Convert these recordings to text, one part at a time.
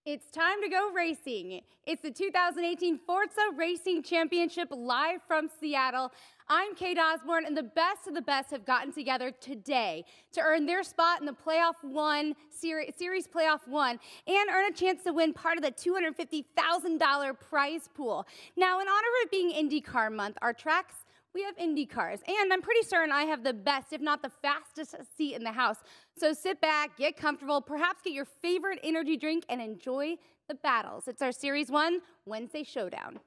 It's time to go racing. It's the 2018 Forza Racing Championship live from Seattle. I'm Kate Osborne, and the best of the best have gotten together today to earn their spot in the Series Playoff 1 and earn a chance to win part of the $250,000 prize pool. Now, in honor of it being IndyCar month, our tracks, we have IndyCars, and I'm pretty certain I have the best, if not the fastest seat in the house. So sit back, get comfortable, perhaps get your favorite energy drink, and enjoy the battles. It's our Series 1 Wednesday Showdown.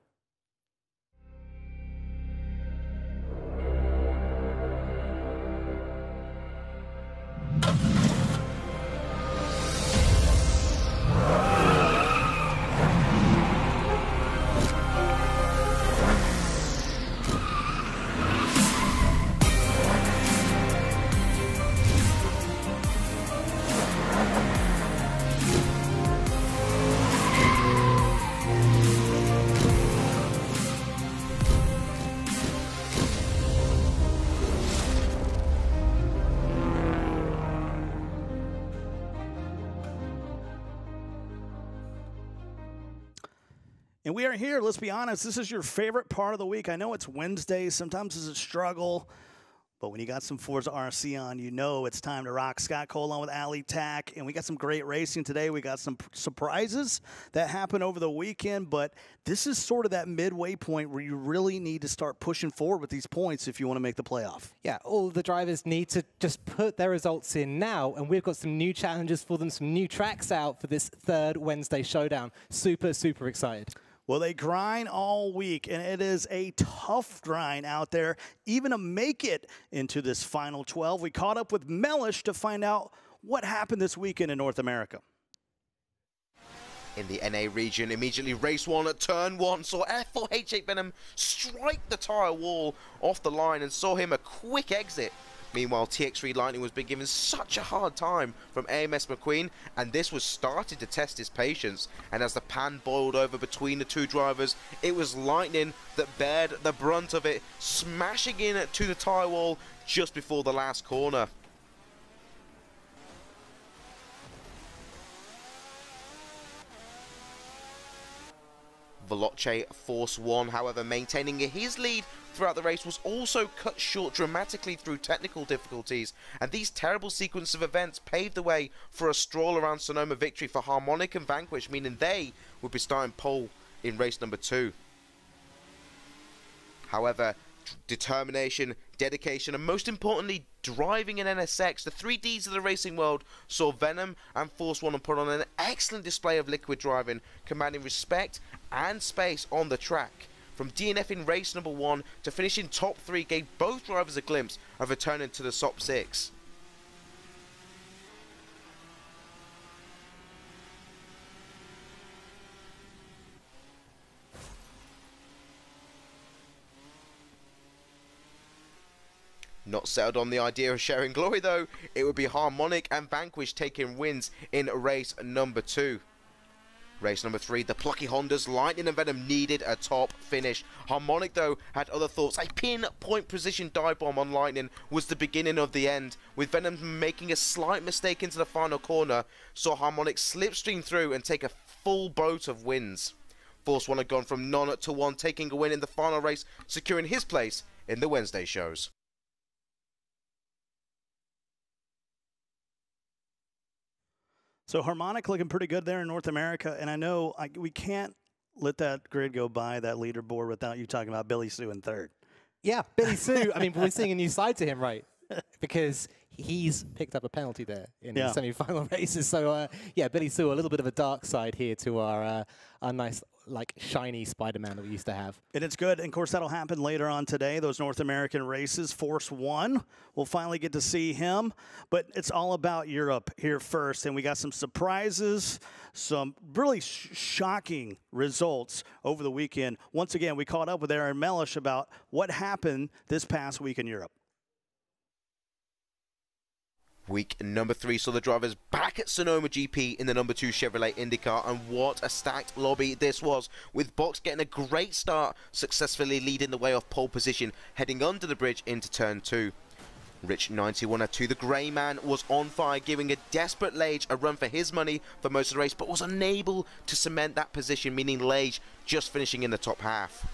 And we are here, let's be honest, this is your favorite part of the week. I know it's Wednesday, sometimes it's a struggle, but when you got some ForzaRC on, you know it's time to rock. Scott Cole on with Ali Tack, and we got some great racing today. We got some surprises that happened over the weekend, but this is sort of that midway point where you really need to start pushing forward with these points if you want to make the playoff. Yeah, all the drivers need to just put their results in now, and we've got some new challenges for them, some new tracks out for this third Wednesday Showdown. Super, super excited. Well, they grind all week, and it is a tough grind out there, even to make it into this final 12. We caught up with Mellish to find out what happened this weekend in North America. In the NA region, immediately race 1 at turn 1 saw F4H8 Venom strike the tyre wall off the line and saw him a quick exit. Meanwhile, TX3 Lightning was being given such a hard time from AMS McQueen, and this was starting to test his patience. And as the pan boiled over between the two drivers, it was Lightning that bared the brunt of it, smashing in to the tyre wall just before the last corner. Veloce Force 1, however, maintaining his lead throughout the race, was also cut short dramatically through technical difficulties, and these terrible sequence of events paved the way for a stroll around Sonoma victory for Harmonic and Vanquish, meaning they would be starting pole in race number 2. However, determination, dedication, and most importantly, driving an NSX, the 3Ds of the racing world, saw Venom and Force 1 put on an excellent display of liquid driving, commanding respect and space on the track. From DNF in race number 1 to finishing top 3 gave both drivers a glimpse of returning to the top 6. Not settled on the idea of sharing glory though, it would be Harmonic and Vanquish taking wins in race number 2. Race number 3, the plucky Hondas, Lightning and Venom needed a top finish. Harmonic though had other thoughts. A pinpoint precision dive bomb on Lightning was the beginning of the end, with Venom making a slight mistake into the final corner, saw Harmonic slipstream through and take a full boat of wins. Force 1 had gone from none to 1, taking a win in the final race, securing his place in the Wednesday shows. So Harmonic looking pretty good there in North America, and I know we can't let that grid go by, that leaderboard, without you talking about Billy Sue in third. Yeah, Billy Sue, I mean, we're seeing a new side to him, right? Because he's picked up a penalty there in the semi-final races. So, yeah, Billy Sue, a little bit of a dark side here to our nice, like, shiny Spider-Man that we used to have. And it's good. And, of course, that'll happen later on today, those North American races. Force 1, we'll finally get to see him. But it's all about Europe here first. And we got some surprises, some really shocking results over the weekend. Once again, we caught up with Aaron Mellish about what happened this past week in Europe. Week number 3 saw the drivers back at Sonoma GP in the number 2 Chevrolet IndyCar, and what a stacked lobby this was, with Box getting a great start, successfully leading the way off pole position, heading under the bridge into turn 2. Rich 91 to the grey man was on fire, giving a desperate Lage a run for his money for most of the race, but was unable to cement that position, meaning Lage just finishing in the top half.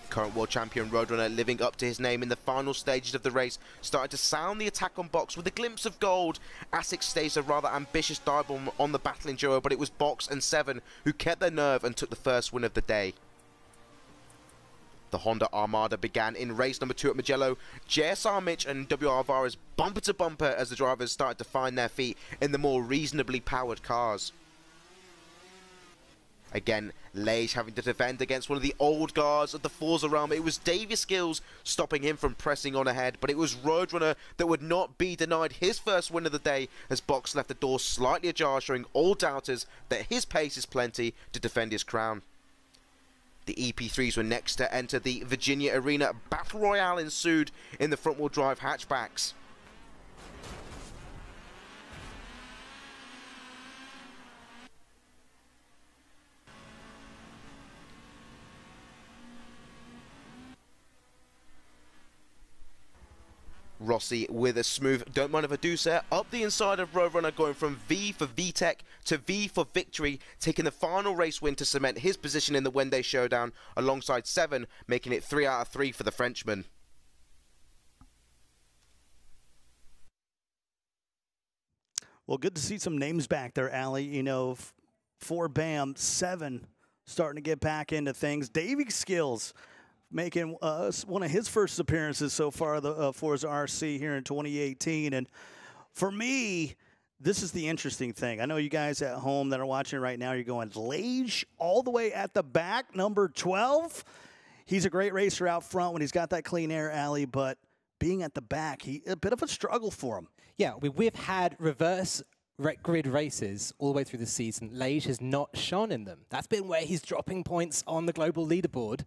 Current world champion Roadrunner, living up to his name in the final stages of the race, started to sound the attack on Box with a glimpse of gold. Asics staged a rather ambitious dive bomb on the battling duo, but it was Box and Seven who kept their nerve and took the first win of the day. The Honda Armada began in race number 2 at Mugello. JSR Mitch and WR Alvarez bumper to bumper as the drivers started to find their feet in the more reasonably powered cars. Again, Lage having to defend against one of the old guards of the Forza realm. It was Davey Skills stopping him from pressing on ahead, but it was Roadrunner that would not be denied his first win of the day as Box left the door slightly ajar, showing all doubters that his pace is plenty to defend his crown. The EP3s were next to enter the Virginia Arena. Battle Royale ensued in the front-wheel drive hatchbacks. Rossi with a smooth "don't mind if I do, sir" up the inside of Roadrunner, going from V for VTEC to V for Victory, taking the final race win to cement his position in the Wednesday Showdown alongside Seven, making it 3 out of 3 for the Frenchman. Well, good to see some names back there, Ali. You know, for BAM, Seven starting to get back into things. Davey Skills making one of his first appearances so far, the ForzaRC here in 2018. And for me, this is the interesting thing. I know you guys at home that are watching right now, you're going, Lage all the way at the back, number 12. He's a great racer out front when he's got that clean air, alley, but being at the back, a bit of a struggle for him. Yeah, we've had reverse grid races all the way through the season. Lage has not shone in them. That's been where he's dropping points on the global leaderboard.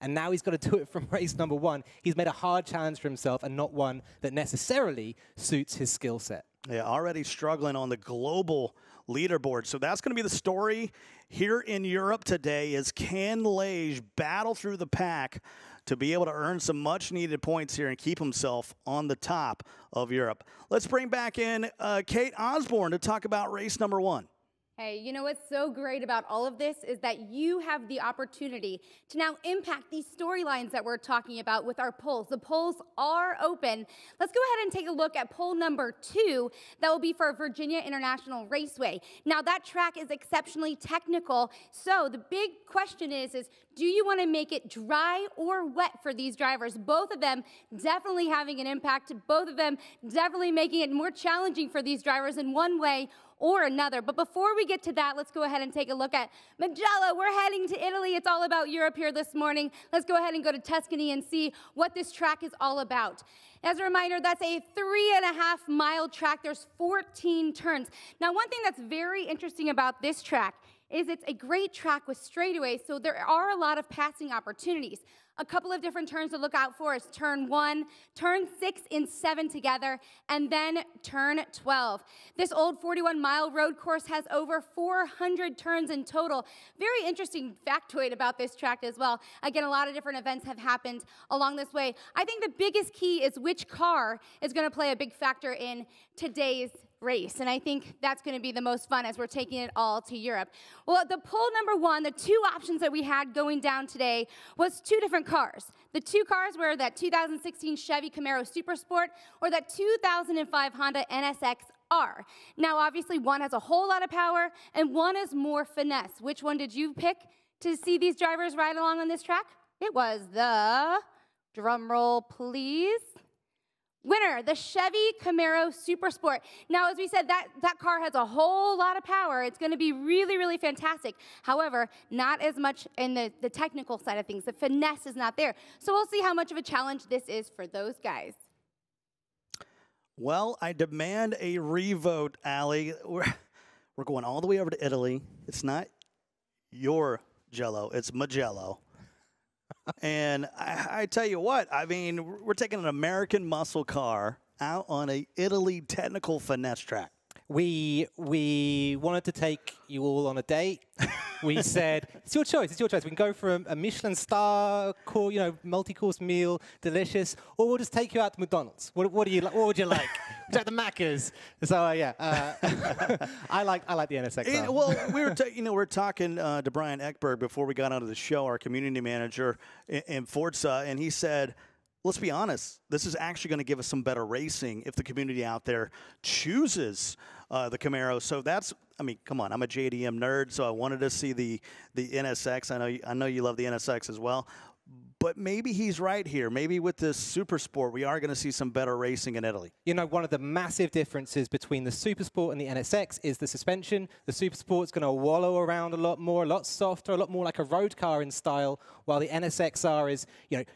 And now he's got to do it from race number 1. He's made a hard challenge for himself and not one that necessarily suits his skill set. Yeah, already struggling on the global leaderboard. So that's going to be the story here in Europe today, is can Lage battle through the pack to be able to earn some much-needed points here and keep himself on the top of Europe. Let's bring back in Kate Osborne to talk about race number 1. Hey, you know what's so great about all of this is that you have the opportunity to now impact these storylines that we're talking about with our polls. The polls are open. Let's go ahead and take a look at poll number 2. That will be for Virginia International Raceway. Now, that track is exceptionally technical, so the big question is do you want to make it dry or wet for these drivers? Both of them definitely having an impact. Both of them definitely making it more challenging for these drivers in one way or another. But before we get to that, let's go ahead and take a look at Mugello. We're heading to Italy. It's all about Europe here this morning. Let's go ahead and go to Tuscany and see what this track is all about. As a reminder, that's a 3.5-mile track. There's 14 turns. Now, one thing that's very interesting about this track is it's a great track with straightaways, so there are a lot of passing opportunities. A couple of different turns to look out for is turn 1, turn 6 and 7 together, and then turn 12. This old 41-mile road course has over 400 turns in total. Very interesting factoid about this track as well. Again, a lot of different events have happened along this way. I think the biggest key is which car is going to play a big factor in today's race, and I think that's going to be the most fun as we're taking it all to Europe. Well, at the poll number 1, the 2 options that we had going down today was 2 different cars. The 2 cars were that 2016 Chevy Camaro Super Sport or that 2005 Honda NSX-R. Now, obviously, one has a whole lot of power and one is more finesse. Which one did you pick to see these drivers ride along on this track? It was the, drum roll please, winner, the Chevy Camaro Super Sport. Now, as we said, that car has a whole lot of power. It's going to be really, really fantastic. However, not as much in the technical side of things. The finesse is not there. So we'll see how much of a challenge this is for those guys. Well, I demand a revote, Allie. We're going all the way over to Italy. It's not your Jello. It's Mugello. And I tell you what, I mean, we're taking an American muscle car out on a Italy technical finesse track. We wanted to take you all on a date. We said, it's your choice. It's your choice. We can go for a Michelin star, multi-course meal, delicious, or we'll just take you out to McDonald's. What do you like? What would you like? Would you like the Maccas? So yeah, I like the NSX. Well, we were talking to Brian Eckberg before we got onto the show, our community manager in Forza, and he said, let's be honest, this is actually going to give us some better racing if the community out there chooses the Camaro. So come on, I'm a JDM nerd, so I wanted to see the NSX. I know you love the NSX as well. But maybe he's right here. Maybe with this Super Sport, we are going to see some better racing in Italy. One of the massive differences between the Super Sport and the NSX is the suspension. The Super Sport's going to wallow around a lot more, a lot softer, a lot more like a road car in style, while the NSXR is,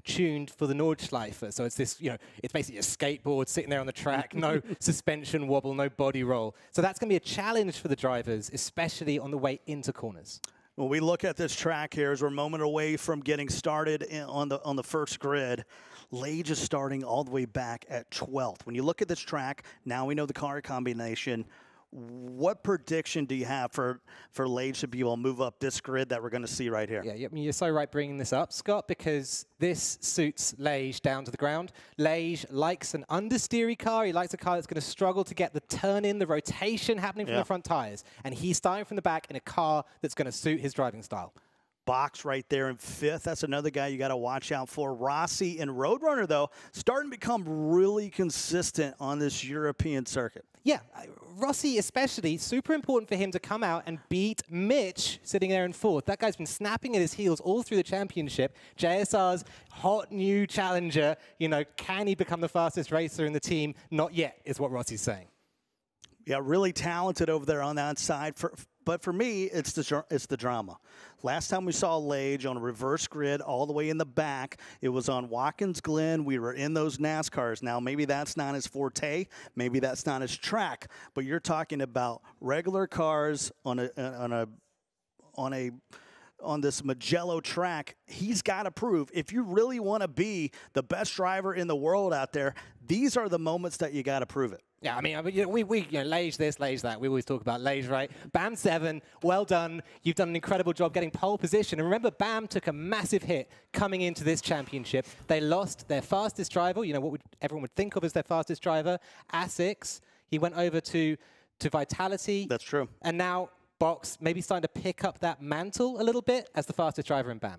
tuned for the Nordschleife. So it's this, it's basically a skateboard sitting there on the track, no suspension wobble, no body roll. So that's going to be a challenge for the drivers, especially on the way into corners. When we look at this track here, as we're a moment away from getting started on the first grid, Lage is starting all the way back at 12th. When you look at this track, now we know the car combination. What prediction do you have for Lage to be able to move up this grid that we're going to see right here? Yeah, you're so right bringing this up, Scott, because this suits Lage down to the ground. Lage likes an understeery car. He likes a car that's going to struggle to get the turn-in, the rotation happening from the front tires. And he's starting from the back in a car that's going to suit his driving style. Box right there in 5th. That's another guy you got to watch out for. Rossi and Roadrunner, though, starting to become really consistent on this European circuit. Yeah, Rossi especially, super important for him to come out and beat Mitch sitting there in 4th. That guy's been snapping at his heels all through the championship. JSR's hot new challenger, can he become the fastest racer in the team? Not yet, is what Rossi's saying. Yeah, really talented over there on that side. But for me, it's the drama. Last time we saw Lage on a reverse grid all the way in the back, it was on Watkins Glen. We were in those NASCARs. Now, maybe that's not his forte. Maybe that's not his track. But you're talking about regular cars on this Mugello track. He's got to prove, if you really want to be the best driver in the world out there, these are the moments that you got to prove it. Yeah, I mean, we Lage this, Lage that. We always talk about Lage, right? Bam 7, well done. You've done an incredible job getting pole position. And remember, Bam took a massive hit coming into this championship. They lost their fastest driver, what everyone would think of as their fastest driver, Asics. He went over to Vitality. That's true. And now Box maybe starting to pick up that mantle a little bit as the fastest driver in BAM.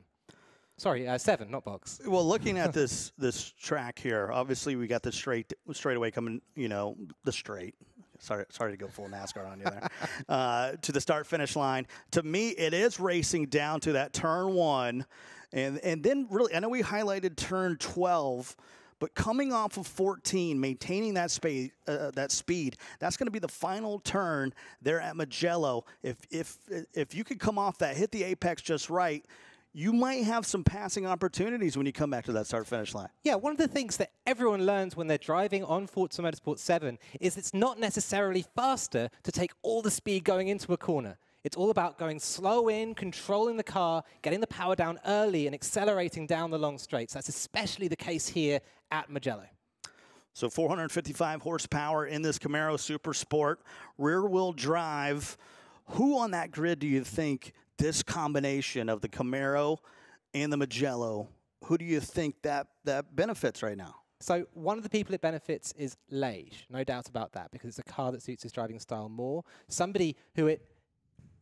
Sorry, 7, not Box. Well, looking at this track here, obviously we got the straightaway coming, the straight. Sorry to go full NASCAR on you there. To the start-finish line. To me, it is racing down to that turn 1. And then really, I know we highlighted turn 12, but coming off of 14, maintaining that speed, that's going to be the final turn there at Mugello. If you could come off that, hit the apex just right, you might have some passing opportunities when you come back to that start-finish line. Yeah, one of the things that everyone learns when they're driving on Forza Motorsport 7 is it's not necessarily faster to take all the speed going into a corner. It's all about going slow in, controlling the car, getting the power down early, and accelerating down the long straights. That's especially the case here at Mugello. So 455 horsepower in this Camaro Super Sport, rear-wheel drive. Who on that grid do you think this combination of the Camaro and the Mugello, who do you think that benefits right now? So one of the people it benefits is Lage, no doubt about that, because it's a car that suits his driving style more. Somebody who it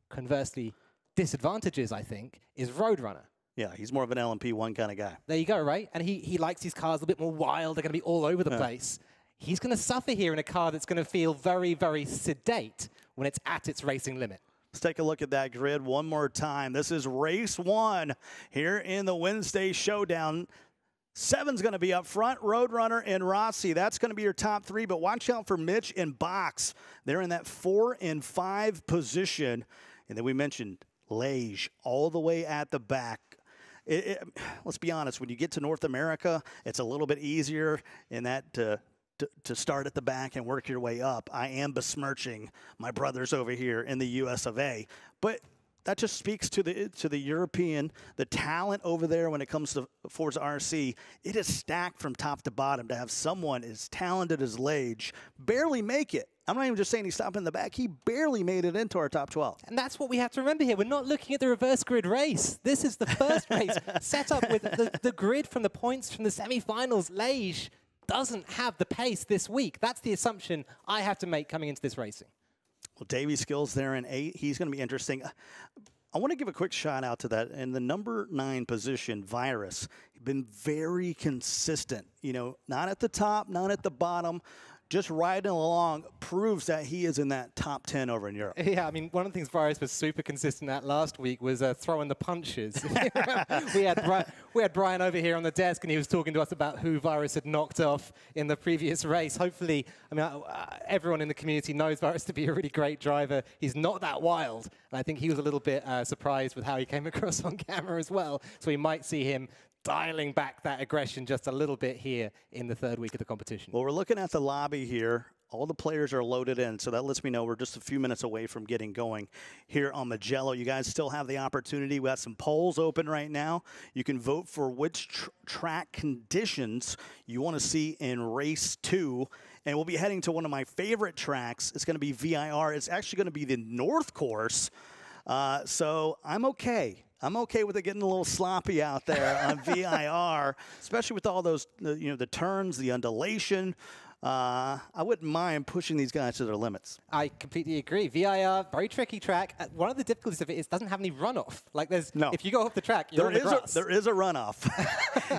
conversely disadvantages, I think, is Roadrunner. Yeah, he's more of an LMP1 kind of guy. There you go, right? And he likes his cars a bit more wild. They're going to be all over the place. He's going to suffer here in a car that's going to feel very, very sedate when it's at its racing limit. Let's take a look at that grid one more time. This is race 1 here in the Wednesday Showdown. 7's going to be up front, Roadrunner and Rossi. That's going to be your top 3, but watch out for Mitch and Box. They're in that 4 and 5 position. And then we mentioned Lage all the way at the back. Let's be honest, when you get to North America, it's a little bit easier in that to start at the back and work your way up. I am besmirching my brothers over here in the US of A. But that just speaks to the European, the talent over there when it comes to Forza RC. It is stacked from top to bottom to have someone as talented as Lage barely make it. I'm not even just saying he stopped in the back. He barely made it into our top 12. And that's what we have to remember here. We're not looking at the reverse grid race. This is the first race set up with the grid from the points from the semifinals. Lage doesn't have the pace this week. That's the assumption I have to make coming into this racing. Well, Davey Skills there in 8. He's going to be interesting. I want to give a quick shout out to that. In the number 9 position, Virus, been very consistent. You know, not at the top, not at the bottom. Just riding along proves that he is in that top 10 over in Europe. Yeah, I mean, one of the things Virus was super consistent at last week was throwing the punches. we had Brian over here on the desk, and he was talking to us about who Virus had knocked off in the previous race. Hopefully, I mean, everyone in the community knows Virus to be a really great driver. He's not that wild, and I think he was a little bit surprised with how he came across on camera as well. So we might see him dialing back that aggression just a little bit here in the 3rd week of the competition. Well, we're looking at the lobby here. All the players are loaded in, so that lets me know we're just a few minutes away from getting going here on Mugello. You guys still have the opportunity. We got some polls open right now. You can vote for which track conditions you want to see in race 2. And we'll be heading to one of my favorite tracks. It's going to be VIR. It's actually going to be the North Course. So I'm okay. I'm okay with it getting a little sloppy out there on VIR, especially with all those, the turns, the undulation. I wouldn't mind pushing these guys to their limits. I completely agree. VIR, very tricky track. One of the difficulties of it is it doesn't have any runoff. Like if you go off the track, you're on the grass. There is a runoff,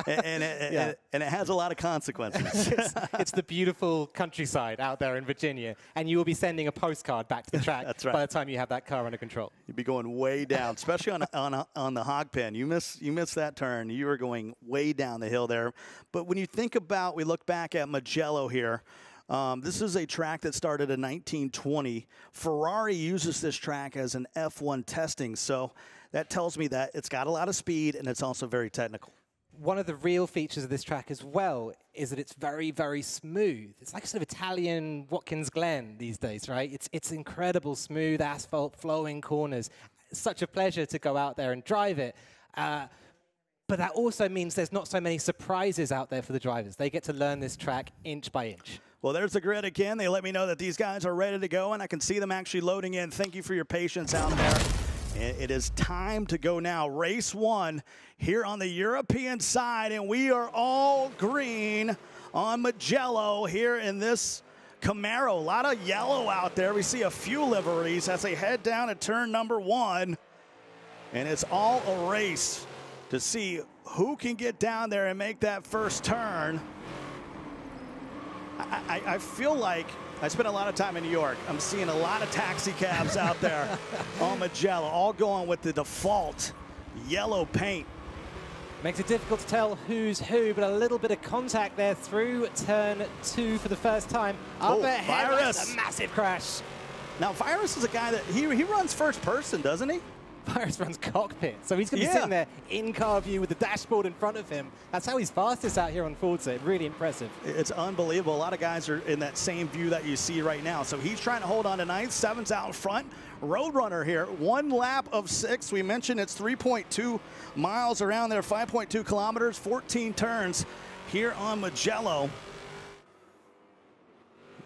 and it has a lot of consequences. It's the beautiful countryside out there in Virginia, and you will be sending a postcard back to the track That's right. by the time you have that car under control. You'd be going way down, especially on the hog pen. You miss that turn. You are going way down the hill there. But when you think about, we look back at Mugello here. This is a track that started in 1920. Ferrari uses this track as an F1 testing, so that tells me that it's got a lot of speed and it's also very technical. One of the real features of this track as well is that it's very, very smooth. It's like sort of Italian Watkins Glen these days, right? It's incredible smooth asphalt, flowing corners. It's such a pleasure to go out there and drive it. But that also means there's not so many surprises out there for the drivers. They get to learn this track inch by inch. Well, there's the grid again. They let me know that these guys are ready to go, and I can see them actually loading in. Thank you for your patience out there. It is time to go now. Race 1 here on the European side, and we are all green on Mugello here in this Camaro. A lot of yellow out there. We see a few liveries as they head down at turn number 1, and it's all a race to see who can get down there and make that first turn. I feel like I spent a lot of time in New York. I'm seeing a lot of taxi cabs out there on Mugello, all going with the default yellow paint. Makes it difficult to tell who's who, but a little bit of contact there through turn 2 for the first time. Up ahead, Virus. A massive crash. Now, Virus is a guy that he runs first person, doesn't he? Virus runs cockpit, so he's going to be sitting there in-car view with the dashboard in front of him. That's how he's fastest out here on Forza. Really impressive. It's unbelievable. A lot of guys are in that same view that you see right now. So he's trying to hold on to 9th. 7's out front. Roadrunner here, 1 lap of 6. We mentioned it's 3.2 miles around there, 5.2 kilometers, 14 turns here on Mugello.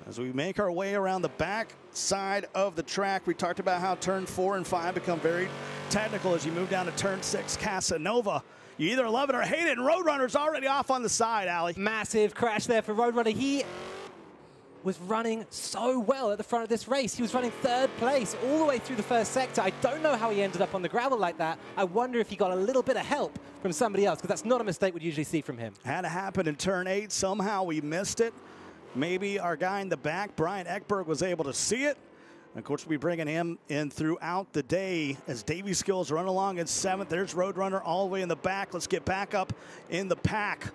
As we make our way around the back side of the track, we talked about how turn 4 and 5 become very technical as you move down to turn 6, Casanova. You either love it or hate it, and Roadrunner's already off on the side, Allie. Massive crash there for Roadrunner. He was running so well at the front of this race. He was running 3rd place all the way through the first sector. I don't know how he ended up on the gravel like that. I wonder if he got a little bit of help from somebody else, because that's not a mistake we'd usually see from him. Had to happen in turn 8. Somehow we missed it. Maybe our guy in the back, Brian Ekberg, was able to see it. And of course, we'll be bringing him in throughout the day as Davey Skills run along in 7th. There's Roadrunner all the way in the back. Let's get back up in the pack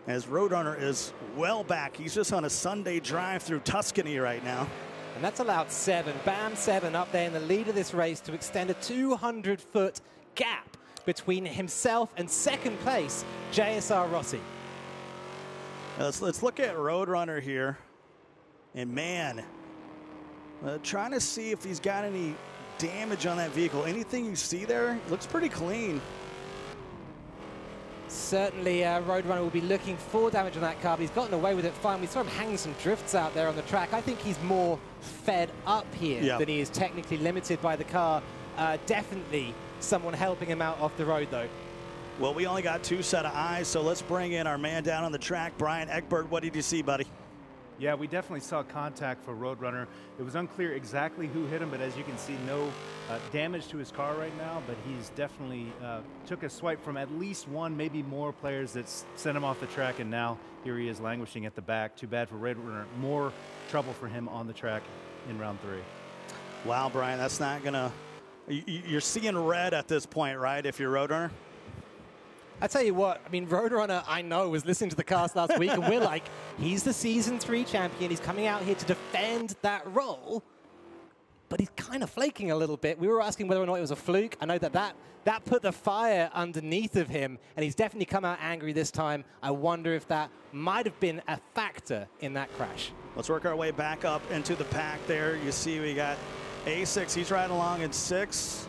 as Roadrunner is well back. He's just on a Sunday drive through Tuscany right now. And that's allowed 7. Bam 7 up there in the lead of this race to extend a 200-foot gap between himself and 2nd place, JSR Rossi. Let's look at Roadrunner here. And man, trying to see if he's got any damage on that vehicle. Anything you see there? Looks pretty clean. Certainly, Roadrunner will be looking for damage on that car, but he's gotten away with it fine. We saw him hanging some drifts out there on the track. I think he's more fed up here than he is technically limited by the car. Definitely someone helping him out off the road, though. Well, we only got 2 set of eyes, so let's bring in our man down on the track, Brian Eckberg. What did you see, buddy? Yeah, we definitely saw contact for Roadrunner. It was unclear exactly who hit him, but as you can see, no damage to his car right now, but he's definitely took a swipe from at least one, maybe more players that sent him off the track, and now here he is languishing at the back. Too bad for Roadrunner. More trouble for him on the track in round 3. Wow, Brian, that's not going to... You're seeing red at this point, right, if you're Roadrunner? I tell you what, I mean, Roadrunner, I know, was listening to the cast last week, and we're like, he's the Season 3 champion. He's coming out here to defend that role, but he's kind of flaking a little bit. We were asking whether or not it was a fluke. I know that put the fire underneath of him, and he's definitely come out angry this time. I wonder if that might have been a factor in that crash. Let's work our way back up into the pack there. You see we got A6. He's riding along in 6.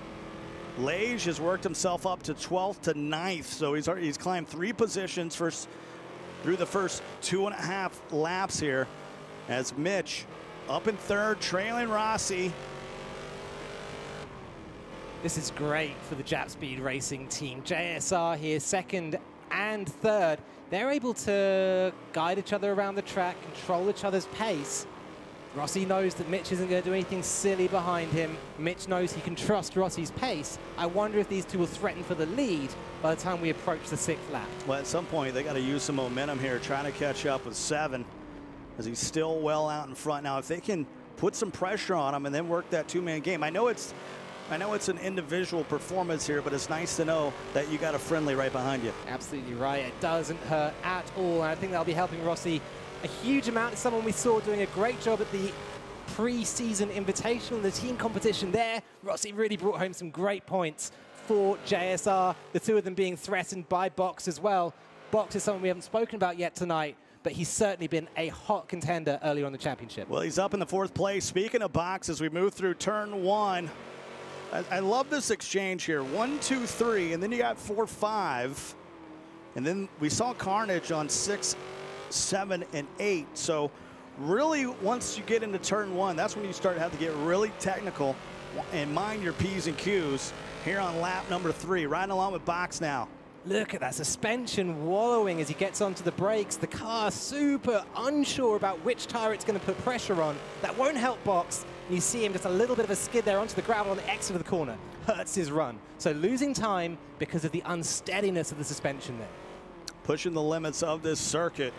Lage has worked himself up to 12th to 9th, so he's climbed 3 positions through the first 2.5 laps here, as Mitch up in 3rd, trailing Rossi. This is great for the Jap Speed Racing team. JSR here, 2nd and 3rd. They're able to guide each other around the track, control each other's pace. Rossi knows that Mitch isn't going to do anything silly behind him. Mitch knows he can trust Rossi's pace. I wonder if these two will threaten for the lead by the time we approach the 6th lap. Well, at some point, they got to use some momentum here, trying to catch up with 7, as he's still well out in front. Now, if they can put some pressure on him and then work that 2-man game, I know it's an individual performance here, but it's nice to know that you got a friendly right behind you. Absolutely right. It doesn't hurt at all. And I think that'll be helping Rossi a huge amount. It's someone we saw doing a great job at the pre-season invitational, the team competition there. Rossi really brought home some great points for JSR, the 2 of them being threatened by Box as well. Box is someone we haven't spoken about yet tonight, but he's certainly been a hot contender earlier on the championship. Well, he's up in the 4th place. Speaking of Box, as we move through turn 1, I love this exchange here. 1, 2, 3, and then you got 4, 5. And then we saw carnage on 6, 7, and 8. So really, once you get into turn 1, that's when you start to have to get really technical and mind your P's and Q's here on lap number 3. Riding along with Box now. Look at that suspension wallowing as he gets onto the brakes. The car super unsure about which tire it's going to put pressure on. That won't help Box. You see him just a little bit of a skid there onto the gravel on the exit of the corner. Hurts his run. So losing time because of the unsteadiness of the suspension there. Pushing the limits of this circuit.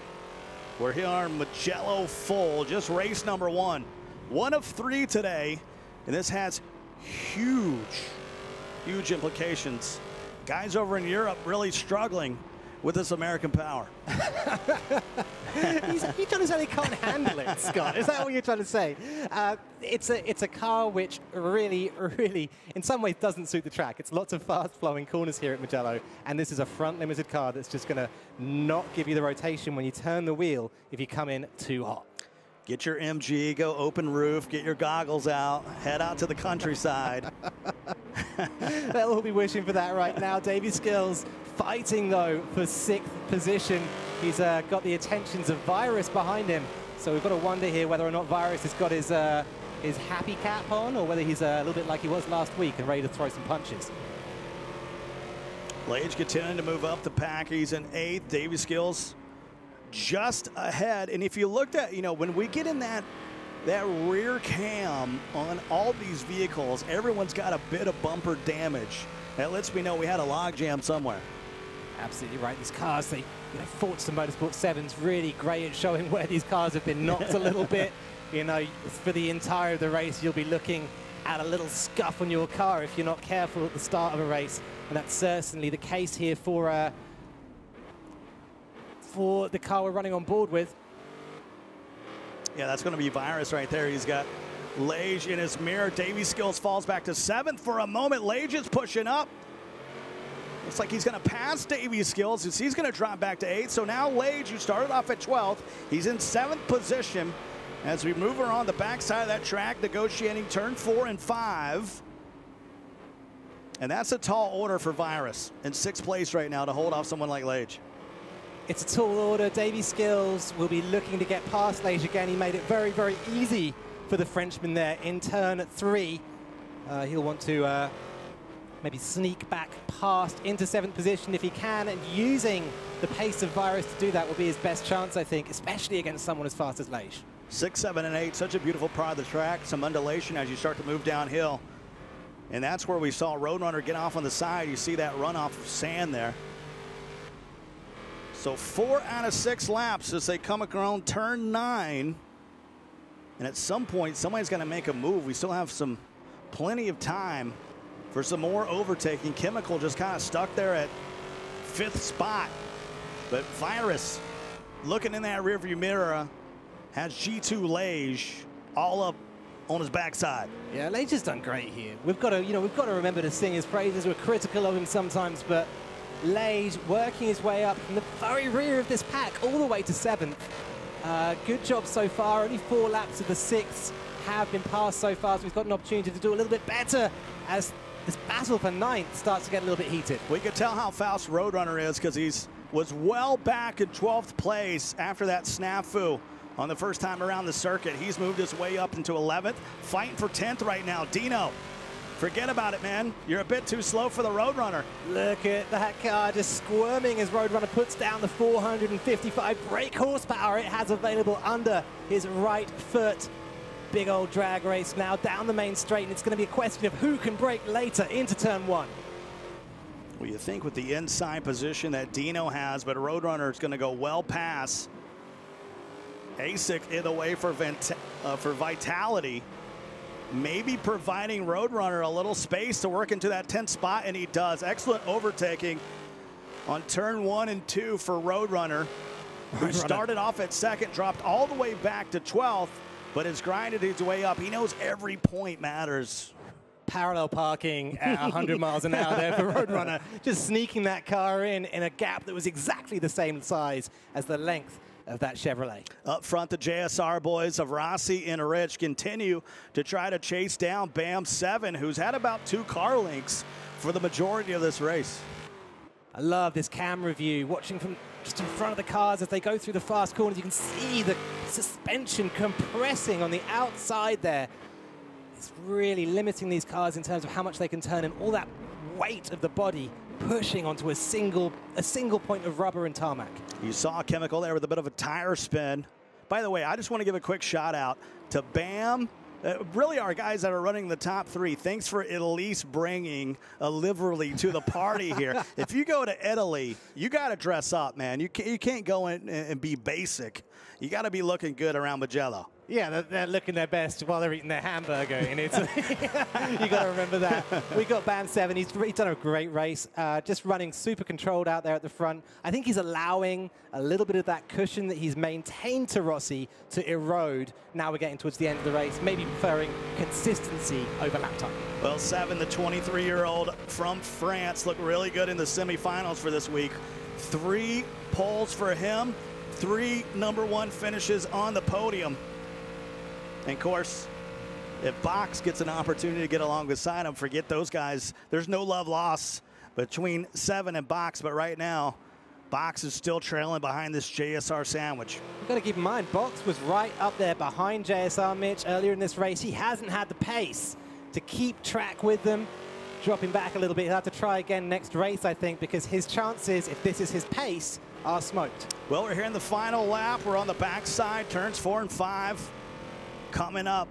We're here on Mugello Full, just race number 1. 1 of 3 today, and this has huge implications. Guys over in Europe really struggling with this American power. He's trying to say he can't handle it, Scott. Is that what you're trying to say? It's a car which really, in some ways doesn't suit the track. It's lots of fast-flowing corners here at Mugello, and this is a front-limited car that's just going to not give you the rotation when you turn the wheel if you come in too hot. Get your MG, go open roof, get your goggles out, head out to the countryside. They'll all be wishing for that right now. Davey Skills fighting, though, for 6th position. He's got the attentions of Virus behind him. So we've got to wonder here whether or not Virus has got his happy cap on, or whether he's a little bit like he was last week and ready to throw some punches. Lage continuing to move up the pack. He's in 8th. Davey Skills just ahead. And if you looked at, when we get in that rear cam on all these vehicles, everyone's got a bit of bumper damage. That lets me know we had a log jam somewhere. Absolutely right. These cars, Forza Motorsport 7's really great at showing where these cars have been knocked a little bit. For the entire of the race, you'll be looking at a little scuff on your car if you're not careful at the start of a race. And that's certainly the case here for the car we're running on board with. Yeah, that's going to be Virus right there. He's got Lage in his mirror. Davey Skills falls back to 7th for a moment. Lage is pushing up. Looks like he's going to pass Davey Skills as he's going to drop back to 8th. So now Lage, who started off at 12th, he's in 7th position as we move around the backside of that track, negotiating turn 4 and 5. And that's a tall order for Virus in 6th place right now to hold off someone like Lage. It's a tall order. Davy Skills will be looking to get past Lage again. He made it very, very easy for the Frenchman there in turn 3. He'll want to maybe sneak back past into 7th position if he can, and using the pace of Virus to do that will be his best chance, I think, especially against someone as fast as Lage. 6, 7, and 8, such a beautiful part of the track. Some undulation as you start to move downhill. And that's where we saw Roadrunner get off on the side. You see that runoff of sand there. So 4 out of 6 laps as they come around turn 9. And at some point, somebody's going to make a move. We still have plenty of time for some more overtaking. Chemical just kind of stuck there at 5th spot. But Virus, looking in that rearview mirror, has G2 Lage all up on his backside. Yeah, Lage has done great here. We've got to remember to sing his praises. We're critical of him sometimes, but Lage working his way up from the very rear of this pack all the way to 7th. Good job so far. Only 4 laps of the 6 have been passed so far, so we've got an opportunity to do a little bit better as this battle for 9th starts to get a little bit heated. We can tell how fast Roadrunner is because was well back in 12th place after that snafu on the first time around the circuit. He's moved his way up into 11th, fighting for 10th right now. Dino, forget about it, man. You're a bit too slow for the Roadrunner. Look at that car just squirming as Roadrunner puts down the 455 brake horsepower it has available under his right foot. Big old drag race now down the main straight, and it's going to be a question of who can brake later into turn 1. Well, you think with the inside position that Dino has, but Roadrunner is going to go well past. ASIC in the way for Vitality, maybe providing Roadrunner a little space to work into that 10th spot, and he does. Excellent overtaking on turn 1 and 2 for Roadrunner, who started off at 2nd, dropped all the way back to 12th, but has grinded his way up. He knows every point matters. Parallel parking at 100 miles an hour there for Roadrunner, just sneaking that car in a gap that was exactly the same size as the length of that Chevrolet. Up front, the JSR boys of Rossi and Rich continue to try to chase down Bam 7, who's had about 2 car lengths for the majority of this race. I love this camera view, watching from just in front of the cars as they go through the fast corners. You can see the suspension compressing on the outside there. It's really limiting these cars in terms of how much they can turn, and all that weight of the body pushing onto a single point of rubber and tarmac. You saw Chemical there with a bit of a tire spin. By the way, I just want to give a quick shout out to Bam. Really our guys that are running the top 3. Thanks for at least bringing a livery to the party here. If you go to Italy, you got to dress up, man. You can't go in and be basic. You got to be looking good around Magello. Yeah, they're looking their best while they're eating their hamburger in Italy. You got to remember that. We got Bam 7. He's done a great race, just running super controlled out there at the front. I think he's allowing a little bit of that cushion that he's maintained to Rossi to erode. Now we're getting towards the end of the race, maybe preferring consistency over lap time. Well, 7, the 23-year-old from France, looked really good in the semifinals for this week. 3 poles for him, 3 #1 finishes on the podium. And of course, if Box gets an opportunity to get along beside him, forget those guys. There's no love lost between 7 and Box, but right now, Box is still trailing behind this JSR sandwich. You've got to keep in mind, Box was right up there behind JSR Mitch earlier in this race. He hasn't had the pace to keep track with them. Dropping back a little bit. He'll have to try again next race, I think, because his chances, if this is his pace, are smoked. Well, we're here in the final lap. We're on the backside, turns 4 and 5. Coming up.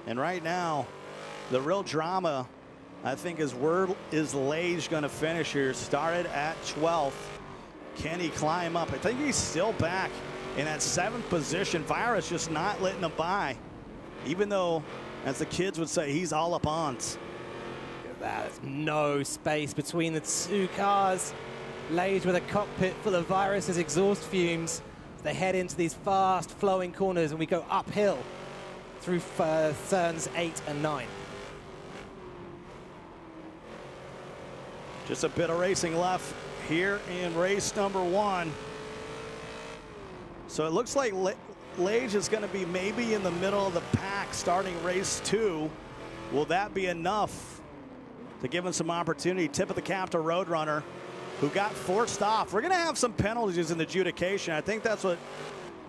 And right now, the real drama, I think, is where is Lage going to finish here? Started at 12th. Can he climb up? I think he's still back in that 7th position. Virus just not letting him by, even though, as the kids would say, he's all up ons. There's no space between the 2 cars. Lage with a cockpit full of Virus's exhaust fumes. They head into these fast flowing corners, and we go uphill through turns 8 and 9. Just a bit of racing left here in race #1. So it looks like Lage is going to be maybe in the middle of the pack starting race 2. Will that be enough to give him some opportunity? Tip of the cap to Roadrunner, who got forced off. We're going to have some penalties in the adjudication. I think that's what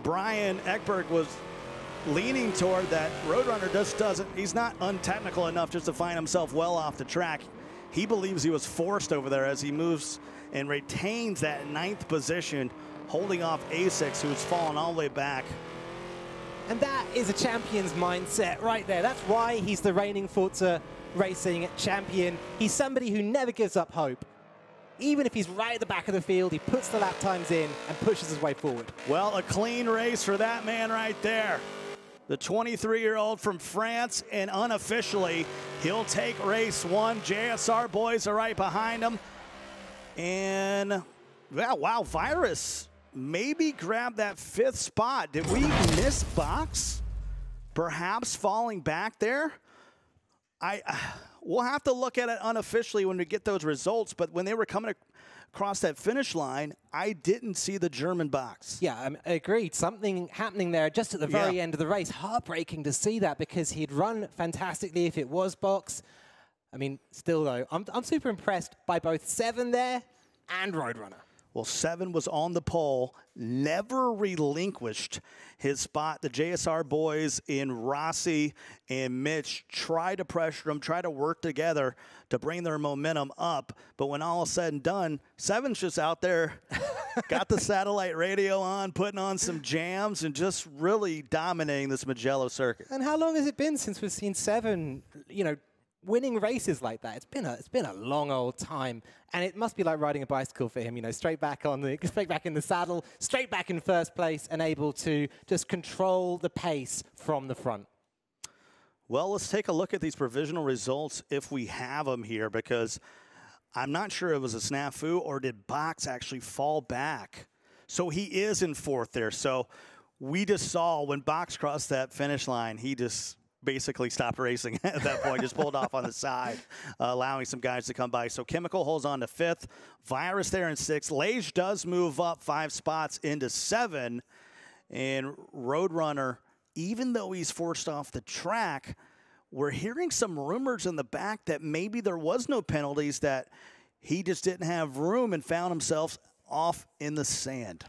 Brian Ekberg was leaning toward, that Roadrunner just doesn't, he's not untechnical enough just to find himself well off the track. He believes he was forced over there as he moves and retains that 9th position, holding off Asics, who's fallen all the way back. And that is a champion's mindset right there. That's why he's the reigning Forza Racing champion. He's somebody who never gives up hope. Even if he's right at the back of the field, he puts the lap times in and pushes his way forward. Well, a clean race for that man right there. The 23-year-old from France, and unofficially, he'll take race 1. JSR boys are right behind him. And, wow, Virus maybe grabbed that 5th spot. Did we miss Box? Perhaps falling back there? We'll have to look at it unofficially when we get those results, but when they were coming across that finish line, I didn't see the German Box. Yeah, agreed. Something happening there just at the very end of the race. Heartbreaking to see that, because he'd run fantastically if it was Box. I mean, still though, I'm super impressed by both 7 there and Roadrunner. Well, 7 was on the pole, never relinquished his spot. The JSR boys in Rossi and Mitch try to pressure him, try to work together to bring their momentum up. But when all is said and done, 7's just out there, got the satellite radio on, putting on some jams, and just really dominating this Mugello circuit. And how long has it been since we've seen 7, winning races like that? It's been a long old time, and it must be like riding a bicycle for him. Straight back in the saddle, straight back in first place, and able to just control the pace from the front. Well, let's take a look at these provisional results if we have them here, because I'm not sure it was a snafu or did Box actually fall back. So he is in 4th there. So we just saw when Box crossed that finish line, he just basically stopped racing at that point, just pulled off on the side, allowing some guys to come by. So Chemical holds on to 5th, Virus there in 6th. Lage does move up 5 spots into 7, and Roadrunner, even though he's forced off the track, we're hearing some rumors in the back that maybe there was no penalties, that he just didn't have room and found himself off in the sand.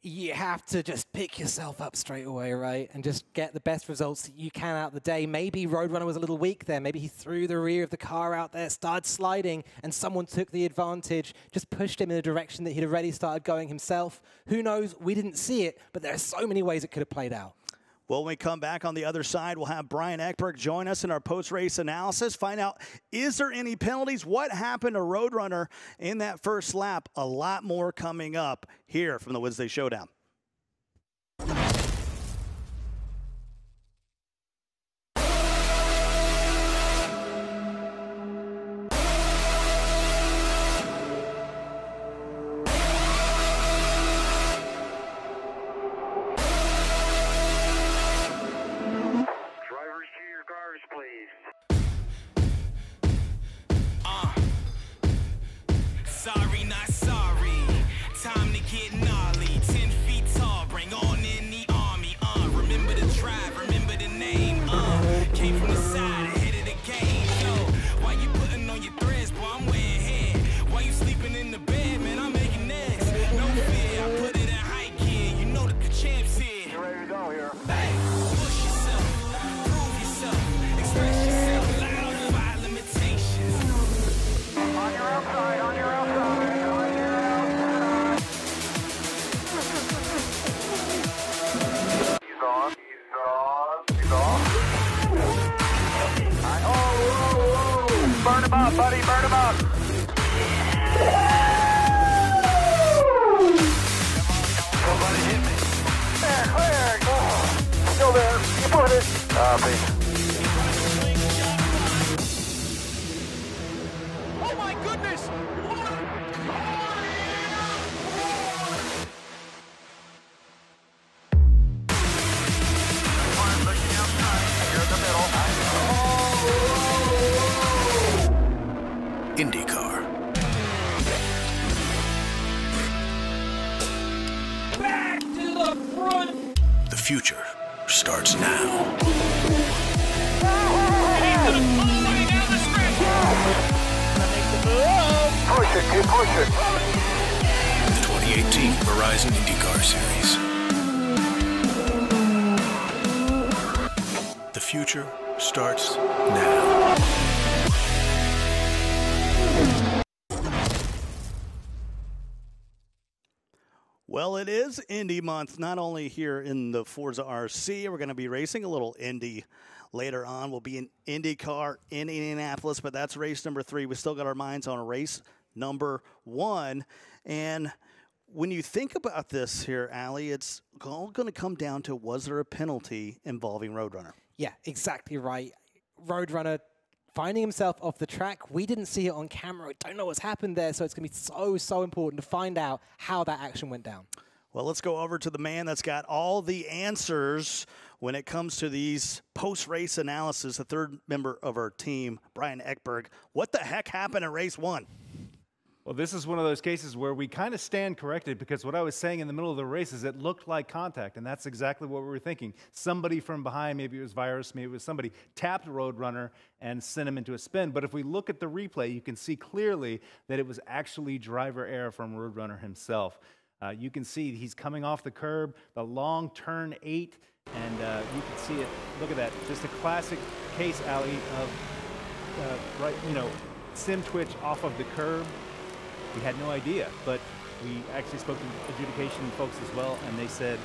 You have to just pick yourself up straight away, right? And just get the best results that you can out of the day. Maybe Roadrunner was a little weak there. Maybe he threw the rear of the car out there, started sliding, and someone took the advantage, just pushed him in a direction that he'd already started going himself. Who knows? We didn't see it, but there are so many ways it could have played out. Well, when we come back on the other side, we'll have Brian Ekberg join us in our post-race analysis, find out, is there any penalties? What happened to Roadrunner in that first lap? A lot more coming up here from the Wednesday Showdown. Sorry, not sorry. Time to get gnarly. 10 feet tall, bring on in the army. Remember the tribe, remember the name. Came from the side, ahead of the game. Yo, why you putting on your threads, boy? I'm wearing hair. Why you sleeping in the bed, man? I'm making next. No fear, I put it in high gear. You know that the champ's here. You ready to go here? Hey, push yourself, prove yourself, express yourself loud, defy limitations. On your outside, on your outside. Burn him up, buddy, burn him up. Somebody hit me. There, clear. Oh, still there. You put it. Oh my goodness. One looking outside. You're in the middle. IndyCar. Back to the front. The future starts now. keep pushing. The 2018 Verizon IndyCar Series. The future starts now. Well, it is Indy month, not only here in the Forza RC. We're going to be racing a little Indy later on. We'll be in IndyCar in Indianapolis, but that's race number 3. We still got our minds on race number 1. And when you think about this here, Allie, it's all going to come down to, was there a penalty involving Roadrunner? Yeah, exactly right. Roadrunner finding himself off the track. We didn't see it on camera. We don't know what's happened there, so it's going to be so important to find out how that action went down. Well, let's go over to the man that's got all the answers when it comes to these post-race analysis, the third member of our team, Brian Eckberg. What the heck happened in race 1? Well, this is one of those cases where we kind of stand corrected, because what I was saying in the middle of the race is it looked like contact, and that's exactly what we were thinking. Somebody from behind, maybe it was Virus, maybe it was somebody, tapped Roadrunner and sent him into a spin. But if we look at the replay, you can see clearly that it was actually driver error from Roadrunner himself. You can see he's coming off the curb, the long turn 8, and you can see it. Look at that. Just a classic case, Allie, of sim twitch off of the curb. We had no idea, but we actually spoke to adjudication folks as well, and they said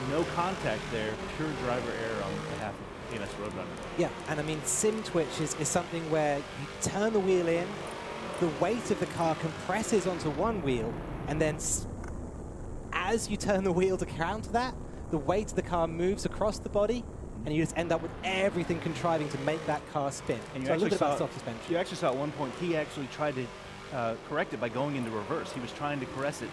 no contact there, pure driver error on behalf of AMS Roadrunner. Yeah, and I mean, sim twitch is something where you turn the wheel in, the weight of the car compresses onto one wheel, and then as you turn the wheel to counter that, the weight of the car moves across the body, and you just end up with everything contriving to make that car spin. And so a little bit about soft suspension. You actually saw at one point, he actually tried to correct it by going into reverse. He was trying to correct it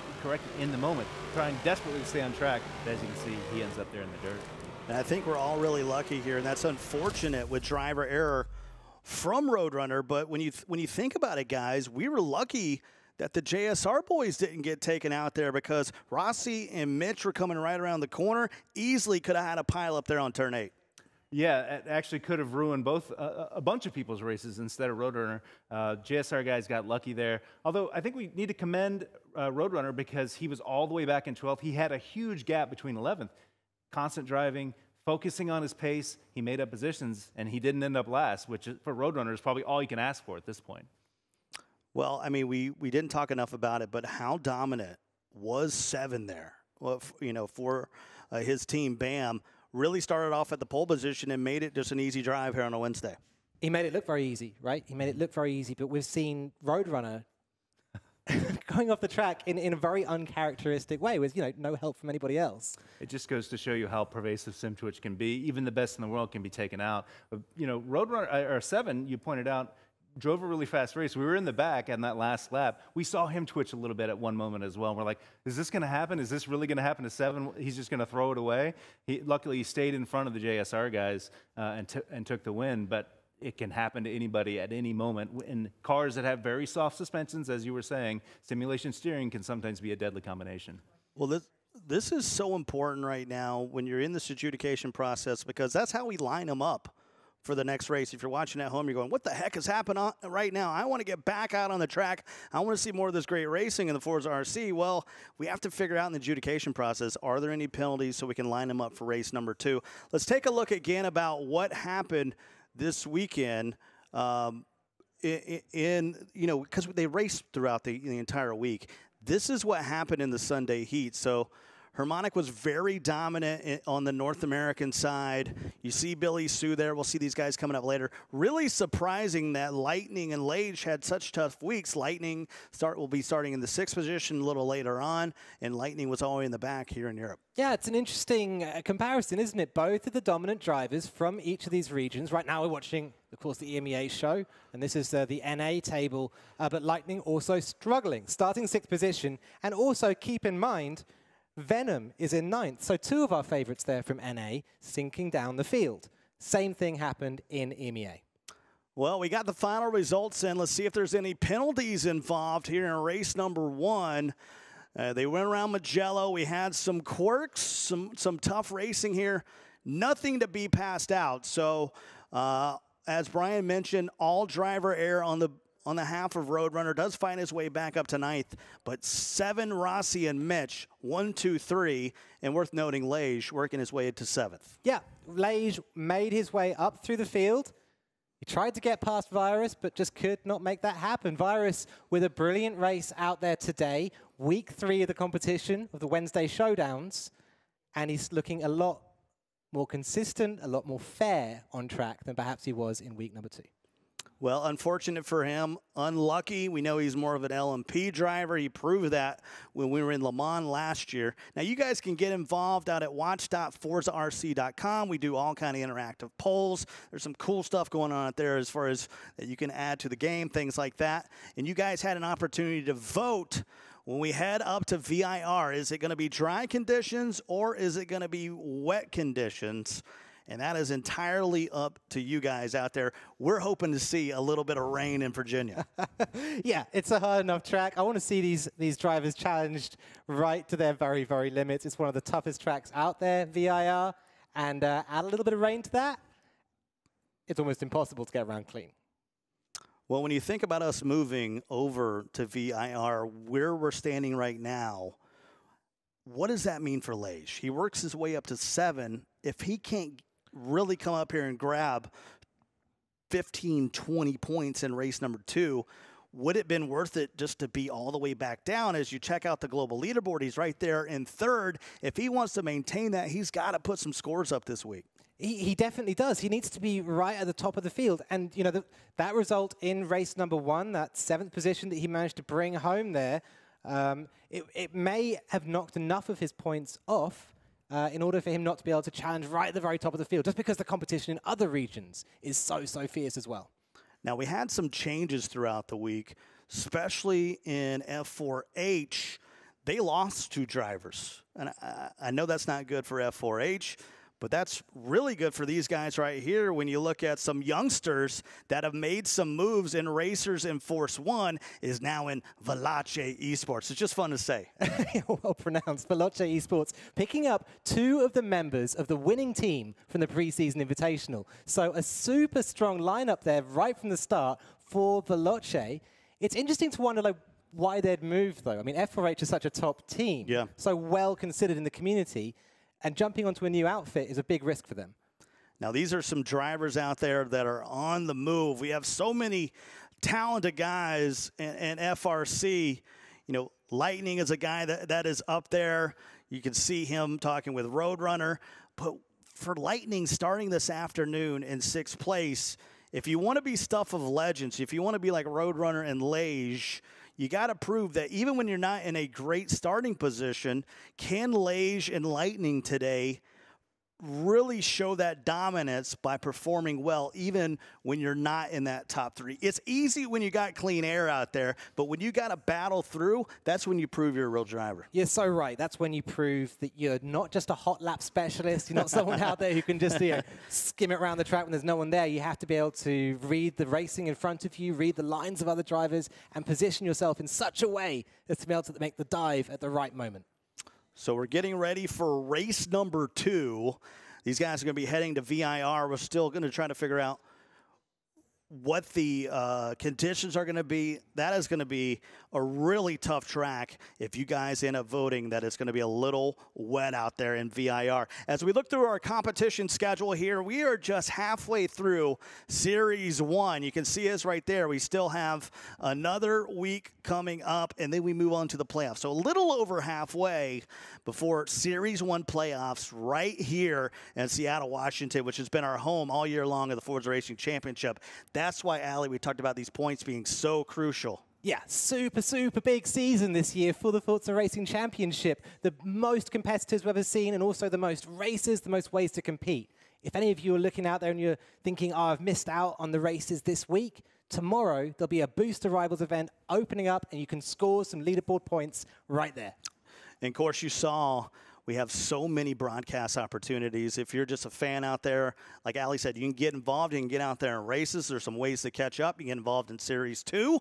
in the moment, trying desperately to stay on track. But as you can see, he ends up there in the dirt. And I think we're all really lucky here, and that's unfortunate with driver error from Roadrunner. But when you think about it, guys, we were lucky that the JSR boys didn't get taken out there, because Rossi and Mitch were coming right around the corner. Easily could have had a pile up there on turn 8. Yeah, it actually could have ruined both a bunch of people's races instead of Roadrunner. JSR guys got lucky there. Although I think we need to commend Roadrunner, because he was all the way back in 12th. He had a huge gap between 11th. Constant driving, focusing on his pace. He made up positions, and he didn't end up last, which for Roadrunner is probably all you can ask for at this point. Well, I mean, we didn't talk enough about it, but how dominant was 7 there? Well, for his team, Bam. Really started off at the pole position and made it just an easy drive here on a Wednesday. He made it look very easy, right? He made it look very easy, but we've seen Roadrunner going off the track in a very uncharacteristic way with, no help from anybody else. It just goes to show you how pervasive sim twitch can be. Even the best in the world can be taken out. But, Roadrunner, or 7, you pointed out, drove a really fast race. We were in the back on that last lap. We saw him twitch a little bit at one moment as well. We're like, is this going to happen? Is this really going to happen to 7? He's just going to throw it away? Luckily, he stayed in front of the JSR guys and took the win, but it can happen to anybody at any moment. In cars that have very soft suspensions, as you were saying, simulation steering can sometimes be a deadly combination. Well, this is so important right now when you're in this adjudication process, because that's how we line them up for the next race. If you're watching at home, you're going, what the heck is happening right now? I want to get back out on the track. I want to see more of this great racing in the Forza RC. Well, we have to figure out in the adjudication process, are there any penalties so we can line them up for race number 2? Let's take a look again about what happened this weekend because they raced throughout the entire week. This is what happened in the Sunday heat. So Harmonic was very dominant on the North American side. You see Billy Sue there. We'll see these guys coming up later. Really surprising that Lightning and Lage had such tough weeks. Lightning will be starting in the 6th position a little later on, and Lightning was all the way in the back here in Europe. Yeah, it's an interesting comparison, isn't it? Both of the dominant drivers from each of these regions. Right now we're watching, of course, the EMEA show, and this is the NA table, but Lightning also struggling, starting 6th position, and also keep in mind, Venom is in 9th, so 2 of our favorites there from NA sinking down the field. Same thing happened in EMEA. Well, we got the final results in. Let's see if there's any penalties involved here in race number 1. They went around Mugello. We had some quirks, some tough racing here. Nothing to be passed out. So, as Brian mentioned, all driver error on on the half of Roadrunner, does find his way back up to 9th, but 7 Rossi and Mitch, 1, 2, 3, and worth noting, Lage working his way to 7th. Yeah, Lage made his way up through the field. He tried to get past Virus, but just could not make that happen. Virus with a brilliant race out there today, week 3 of the competition of the Wednesday Showdowns, and he's looking a lot more consistent, a lot more fair on track than perhaps he was in week number 2. Well, unfortunate for him, unlucky. We know he's more of an LMP driver. He proved that when we were in Le Mans last year. Now, you guys can get involved out at watch.forzarc.com. We do all kind of interactive polls. There's some cool stuff going on out there as far as that you can add to the game, things like that. And you guys had an opportunity to vote when we head up to VIR. Is it going to be dry conditions or is it going to be wet conditions? And that is entirely up to you guys out there. We're hoping to see a little bit of rain in Virginia. Yeah, it's a hard enough track. I want to see these drivers challenged right to their very, very limits. It's one of the toughest tracks out there, VIR. And add a little bit of rain to that, it's almost impossible to get around clean. Well, when you think about us moving over to VIR, where we're standing right now, what does that mean for Lage? He works his way up to 7. If he can't really come up here and grab 15, 20 points in race number 2, would it have been worth it just to be all the way back down? As you check out the global leaderboard, he's right there in 3rd. If he wants to maintain that, he's got to put some scores up this week. He definitely does. He needs to be right at the top of the field. And, you know, that result in race number 1, that 7th position that he managed to bring home there, it may have knocked enough of his points off in order for him not to be able to challenge right at the very top of the field, just because the competition in other regions is so fierce as well. Now, we had some changes throughout the week, especially in F4H. They lost 2 drivers. And I know that's not good for F4H, but that's really good for these guys right here when you look at some youngsters that have made some moves in Racers and Force 1 is now in Veloce Esports. It's just fun to say. Well pronounced. Veloce Esports picking up 2 of the members of the winning team from the preseason invitational. So a super strong lineup there right from the start for Veloce. It's interesting to wonder, like, why they'd move, though. I mean, F4H is such a top team, so well considered in the community. And jumping onto a new outfit is a big risk for them. Now, these are some drivers out there that are on the move. We have so many talented guys in FRC. You know, Lightning is a guy that is up there. You can see him talking with Roadrunner. But for Lightning starting this afternoon in 6th place, if you want to be stuff of legends, if you want to be like Roadrunner and Lage, you got to prove that even when you're not in a great starting position, can Lage and Lightning today really show that dominance by performing well, even when you're not in that top 3. It's easy when you got clean air out there, but when you got to battle through, that's when you prove you're a real driver. You're so right. That's when you prove that you're not just a hot lap specialist. You're not someone out there who can just skim it around the track when there's no one there. You have to be able to read the racing in front of you, read the lines of other drivers, and position yourself in such a way as to be able to make the dive at the right moment. So we're getting ready for race number 2. These guys are going to be heading to VIR. We're still going to try to figure out what the conditions are going to be. That is going to be a really tough track if you guys end up voting that it's going to be a little wet out there in VIR. As we look through our competition schedule here, we are just halfway through Series 1. You can see us right there. We still have another week coming up, and then we move on to the playoffs. So a little over halfway before Series 1 playoffs right here in Seattle, Washington, which has been our home all year long of the Forza Racing Championship. That's why, Allie, we talked about these points being so crucial. Yeah, super big season this year for the Forza Racing Championship. The most competitors we've ever seen, and also the most races, the most ways to compete. If any of you are looking out there and you're thinking, oh, I've missed out on the races this week, tomorrow there'll be a Booster Rivals event opening up, and you can score some leaderboard points right there. And, of course, you saw We have so many broadcast opportunities. If you're just a fan out there, like Ali said, you can get involved. You can get out there in races. There's some ways to catch up. You can get involved in Series 2.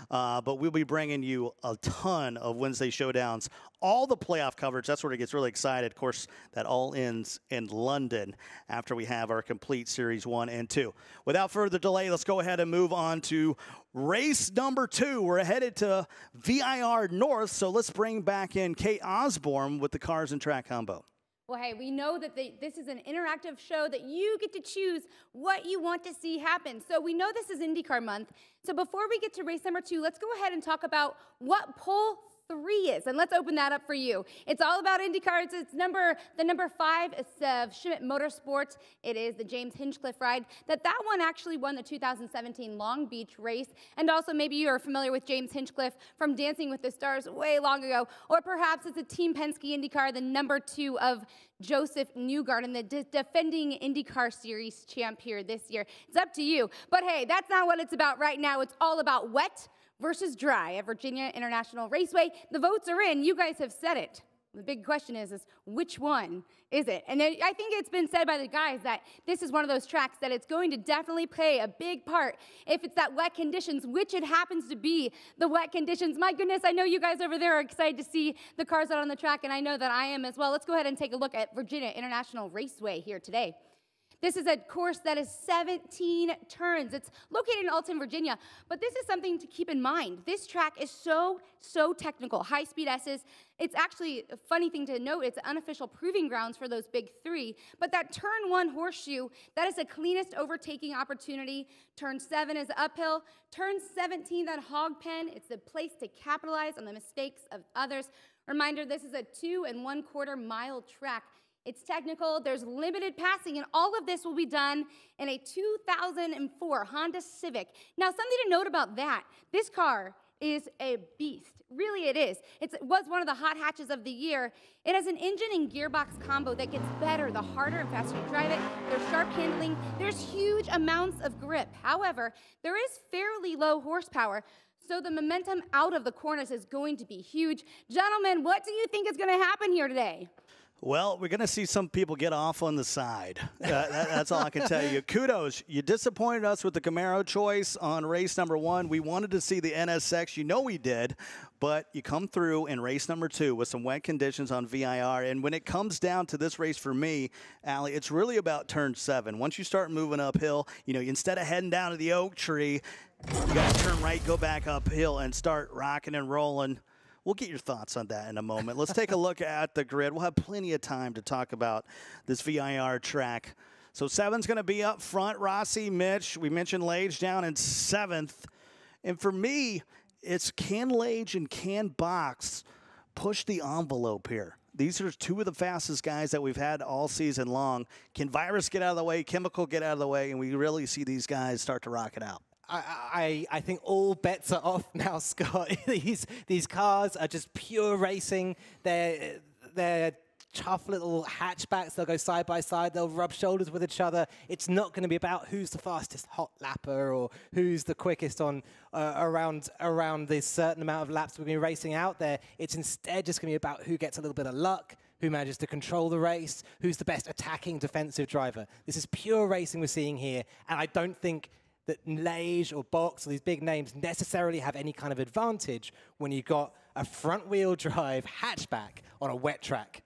But we'll be bringing you a ton of Wednesday Showdowns, all the playoff coverage. That's where it gets really excited. Of course, that all ends in London after we have our complete Series 1 and 2. Without further delay, let's go ahead and move on to race number 2. We're headed to VIR North, so let's bring back in Kate Osborne with the Cars and Track combo. Well, hey, we know that this is an interactive show that you get to choose what you want to see happen. So we know this is IndyCar month. So before we get to race number 2, let's go ahead and talk about what pole 3 is, and let's open that up for you. It's all about IndyCar. It's the number 5 is Schmidt Motorsports. It is the James Hinchcliffe ride. That one actually won the 2017 Long Beach race, and also maybe you are familiar with James Hinchcliffe from Dancing with the Stars way long ago, or perhaps it's a Team Penske IndyCar, the number 2 of Joseph Newgarden, the defending IndyCar Series champ here this year. It's up to you. But hey, that's not what it's about right now. It's all about wet versus dry at Virginia International Raceway. The votes are in. You guys have said it. The big question is which one is it? And I think it's been said by the guys that this is one of those tracks that it's going to definitely play a big part if it's that wet conditions, which it happens to be the wet conditions. My goodness, I know you guys over there are excited to see the cars out on the track, and I know that I am as well. Let's go ahead and take a look at Virginia International Raceway here today. This is a course that is 17 turns. It's located in Alton, Virginia, but this is something to keep in mind. This track is so technical, high-speed S's. It's actually a funny thing to note. It's unofficial proving grounds for those big 3, but that turn 1 horseshoe, that is the cleanest overtaking opportunity. Turn 7 is uphill. Turn 17, that hog pen, it's the place to capitalize on the mistakes of others. Reminder, this is a 2 1/4 mile track. It's technical, there's limited passing, and all of this will be done in a 2004 Honda Civic. Now, something to note about that, this car is a beast. Really, it is. It was one of the hot hatches of the year. It has an engine and gearbox combo that gets better the harder and faster you drive it. There's sharp handling. There's huge amounts of grip. However, there is fairly low horsepower, so the momentum out of the corners is going to be huge. Gentlemen, what do you think is going to happen here today? Well, we're going to see some people get off on the side. That's all I can tell you. Kudos. You disappointed us with the Camaro choice on race number 1. We wanted to see the NSX. You know we did. But you come through in race number 2 with some wet conditions on VIR. And when it comes down to this race for me, Allie, it's really about turn 7. Once you start moving uphill, you know, instead of heading down to the oak tree, you got to turn right, go back uphill, and start rocking and rolling. We'll get your thoughts on that in a moment. Let's take a look at the grid. We'll have plenty of time to talk about this VIR track. So 7's going to be up front. Rossi, Mitch. We mentioned Lage down in 7th. And for me, it's can Lage and can Box push the envelope here? These are 2 of the fastest guys that we've had all season long. Can Virus get out of the way? Chemical get out of the way? And we really see these guys start to rock it out. I think all bets are off now, Scott. These cars are just pure racing. They're tough little hatchbacks. They'll go side by side. They'll rub shoulders with each other. It's not going to be about who's the fastest hot lapper or who's the quickest on around this certain amount of laps we're going to be racing out there. It's instead just going to be about who gets a little bit of luck, who manages to control the race, who's the best attacking defensive driver. This is pure racing we're seeing here, and I don't think that Lage or Box or these big names necessarily have any kind of advantage when you've got a front-wheel drive hatchback on a wet track.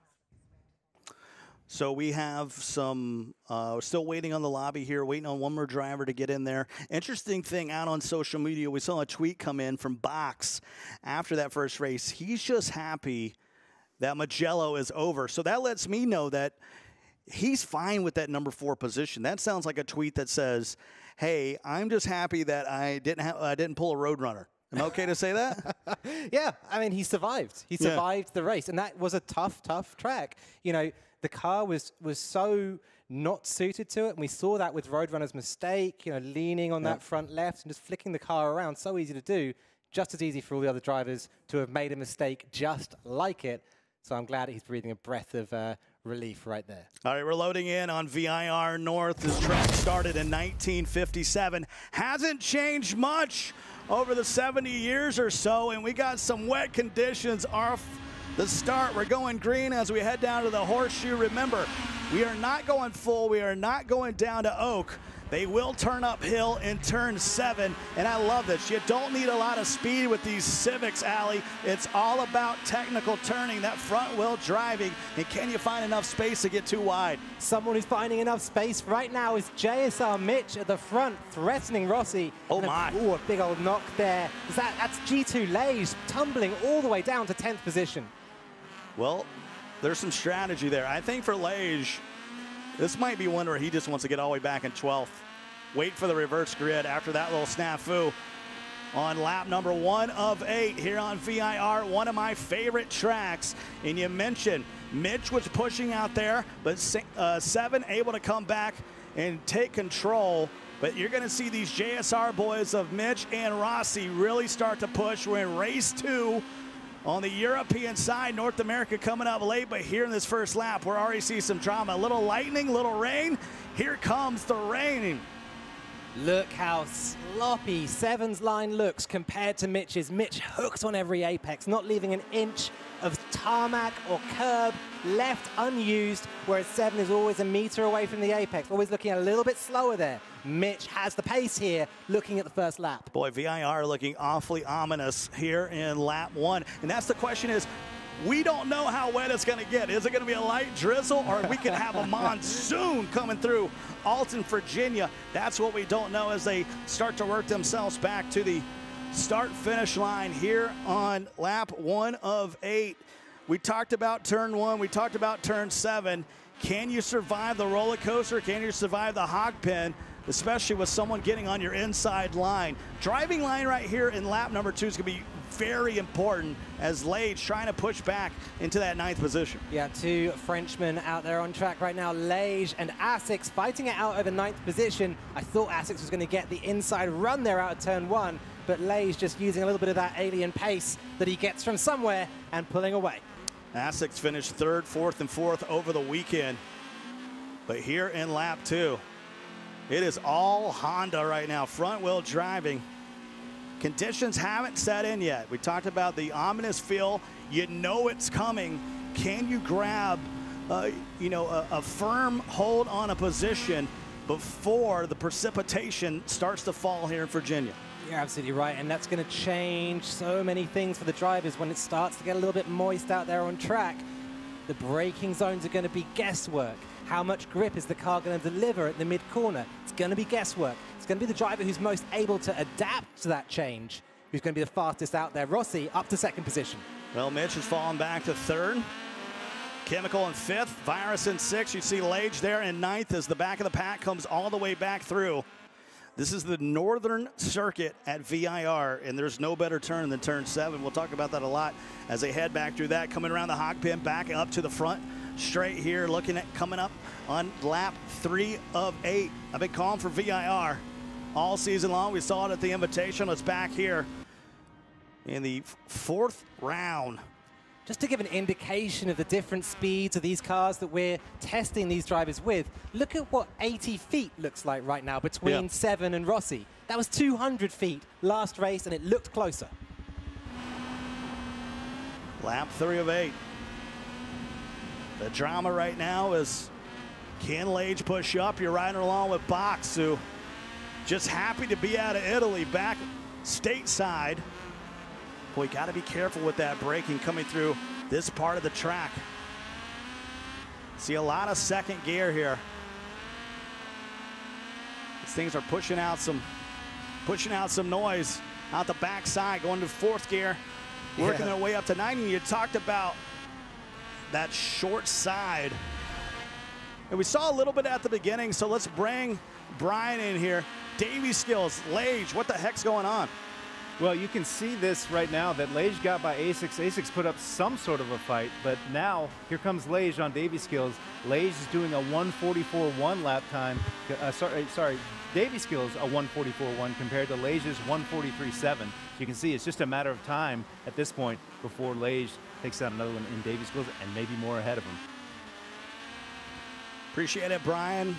So we have some, still waiting on the lobby here, waiting on one more driver to get in there. Interesting thing out on social media, we saw a tweet come in from Box after that first race. He's just happy that Mugello is over. So that lets me know that he's fine with that number 4 position. That sounds like a tweet that says, hey, I'm just happy that I didn't pull a Roadrunner. Am I okay to say that? Yeah, I mean, he survived. He survived the race, and that was a tough track. You know, the car was so not suited to it, and we saw that with Roadrunner's mistake, you know, leaning on that front left and just flicking the car around. So easy to do, just as easy for all the other drivers to have made a mistake just like it. So I'm glad he's breathing a breath of relief right there. All right, we're loading in on VIR North. This track started in 1957. Hasn't changed much over the 70 years or so, and we got some wet conditions off the start. We're going green as we head down to the horseshoe. Remember, we are not going full. We are not going down to Oak. They will turn uphill in turn 7, and I love this. You don't need a lot of speed with these Civics, Allie. It's all about technical turning, that front wheel driving, and can you find enough space to get too wide? Someone who's finding enough space right now is JSR Mitch at the front, threatening Rossi. Oh, my. Ooh, a big old knock there. That's G2 Lage tumbling all the way down to 10th position. Well, there's some strategy there. I think for Lage, this might be one where he just wants to get all the way back in 12th. Wait for the reverse grid after that little snafu on lap number 1 of 8 here on VIR, one of my favorite tracks. And you mentioned Mitch was pushing out there, but 7 able to come back and take control. But you're going to see these JSR boys of Mitch and Rossi really start to push. We're in race 2. On the European side, North America coming up late, but here in this first lap, we're already seeing some drama. A little lightning, little rain. Here comes the rain. Look how sloppy 7's line looks compared to Mitch's. Mitch hooked on every apex, not leaving an inch of tarmac or curb left unused, whereas 7 is always a meter away from the apex, always looking a little bit slower there. Mitch has the pace here, looking at the first lap. Boy, VIR looking awfully ominous here in lap 1. And that's the question is, we don't know how wet it's going to get. Is it going to be a light drizzle, or we could have a monsoon coming through Alton, Virginia? That's what we don't know as they start to work themselves back to the start-finish line here on lap 1 of 8. We talked about turn 1. We talked about turn 7. Can you survive the roller coaster? Can you survive the hog pen, especially with someone getting on your inside line? Driving line right here in lap number 2 is going to be very important as Lage trying to push back into that 9th position. Yeah, 2 Frenchmen out there on track right now. Lage and Asics fighting it out over 9th position. I thought Asics was going to get the inside run there out of turn 1, but Lage just using a little bit of that alien pace that he gets from somewhere and pulling away. Asics finished 3rd, 4th, and 4th over the weekend. But here in lap 2, it is all Honda right now, front wheel driving. Conditions haven't set in yet. We talked about the ominous feel. You know it's coming. Can you grab, a firm hold on a position before the precipitation starts to fall here in Virginia? You're absolutely right, and that's going to change so many things for the drivers when it starts to get a little bit moist out there on track. The braking zones are going to be guesswork. How much grip is the car going to deliver at the mid-corner? It's going to be guesswork. It's going to be the driver who's most able to adapt to that change, who's going to be the fastest out there. Rossi up to 2nd position. Well, Mitch has fallen back to 3rd. Chemical in 5th. Virus in 6th. You see Lage there in 9th as the back of the pack comes all the way back through. This is the northern circuit at VIR, and there's no better turn than turn 7. We'll talk about that a lot as they head back through that. Coming around the hog pen, back up to the front. Straight here, looking at coming up on lap 3 of 8. I've been calling for VIR all season long. We saw it at the Invitational. It's back here in the 4th round. Just to give an indication of the different speeds of these cars that we're testing these drivers with, look at what 80 feet looks like right now between 7 and Rossi. That was 200 feet last race, and it looked closer. Lap 3 of 8. The drama right now is, can Lage push up? You're riding along with Box, who just happy to be out of Italy, back stateside. Boy, got to be careful with that braking coming through this part of the track. See a lot of 2nd gear here. These things are pushing out some noise out the backside, going to 4th gear, working their way up to 90. You talked about that short side. And we saw a little bit at the beginning, so let's bring Brian in here. Davey Skills, Lage, what the heck's going on? Well, you can see this right now that Lage got by Asics. Asics put up some sort of a fight, but now here comes Lage on Davey Skills. Lage is doing a 1:44.1 lap time. Sorry, Davey Skills a 1:44.1 compared to Lage's 1:43.7. So you can see it's just a matter of time at this point before Lage takes out another one in Davey Skills and maybe more ahead of him. Appreciate it, Brian.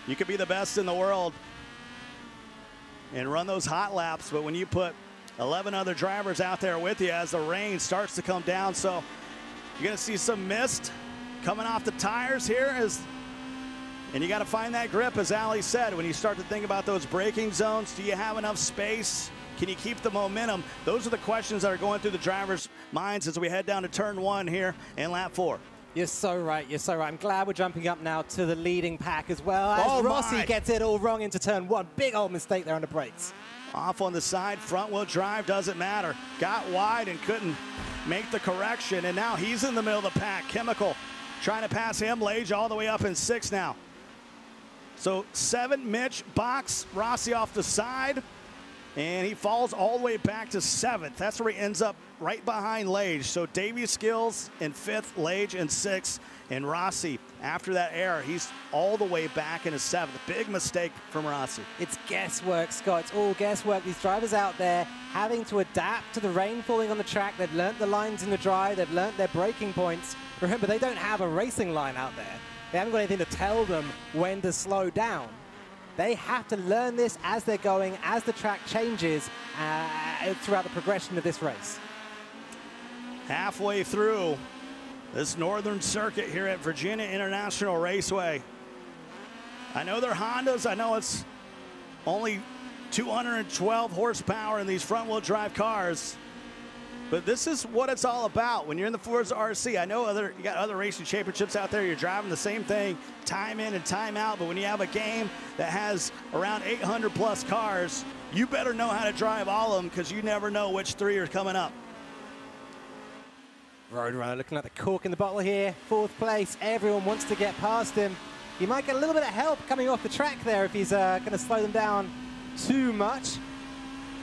You could be the best in the world and run those hot laps, but when you put 11 other drivers out there with you as the rain starts to come down. So you're going to see some mist coming off the tires here. And you got to find that grip, as Ali said, when you start to think about those braking zones. Do you have enough space? Can you keep the momentum? Those are the questions that are going through the drivers' minds as we head down to turn 1 here in lap 4. You're so right. You're so right. I'm glad we're jumping up now to the leading pack as well. As Rossi gets it all wrong into turn 1. Big old mistake there on the brakes. Off on the side, front-wheel drive, doesn't matter. Got wide and couldn't make the correction, and now he's in the middle of the pack. Chemical trying to pass him. Lage all the way up in 6 now. So 7, Mitch, Box, Rossi off the side, and he falls all the way back to 7th. That's where he ends up, right behind Lage. So Davey Skills in 5th, Lage in 6th, and Rossi, after that error, he's all the way back into 7th. Big mistake from Rossi. It's guesswork, Scott. It's all guesswork. These drivers out there having to adapt to the rain falling on the track. They've learnt the lines in the dry. They've learnt their braking points. Remember, they don't have a racing line out there. They haven't got anything to tell them when to slow down. They have to learn this as they're going, as the track changes throughout the progression of this race. Halfway through this northern circuit here at Virginia International Raceway. I know they're Hondas. I know it's only 212 horsepower in these front-wheel drive cars. But this is what it's all about when you're in the Forza RC. I know you got other racing championships out there. You're driving the same thing time in and time out. But when you have a game that has around 800 plus cars, you better know how to drive all of them, because you never know which 3 are coming up. Roadrunner looking at the cork in the bottle here. 4th place. Everyone wants to get past him. He might get a little bit of help coming off the track there if he's going to slow them down too much.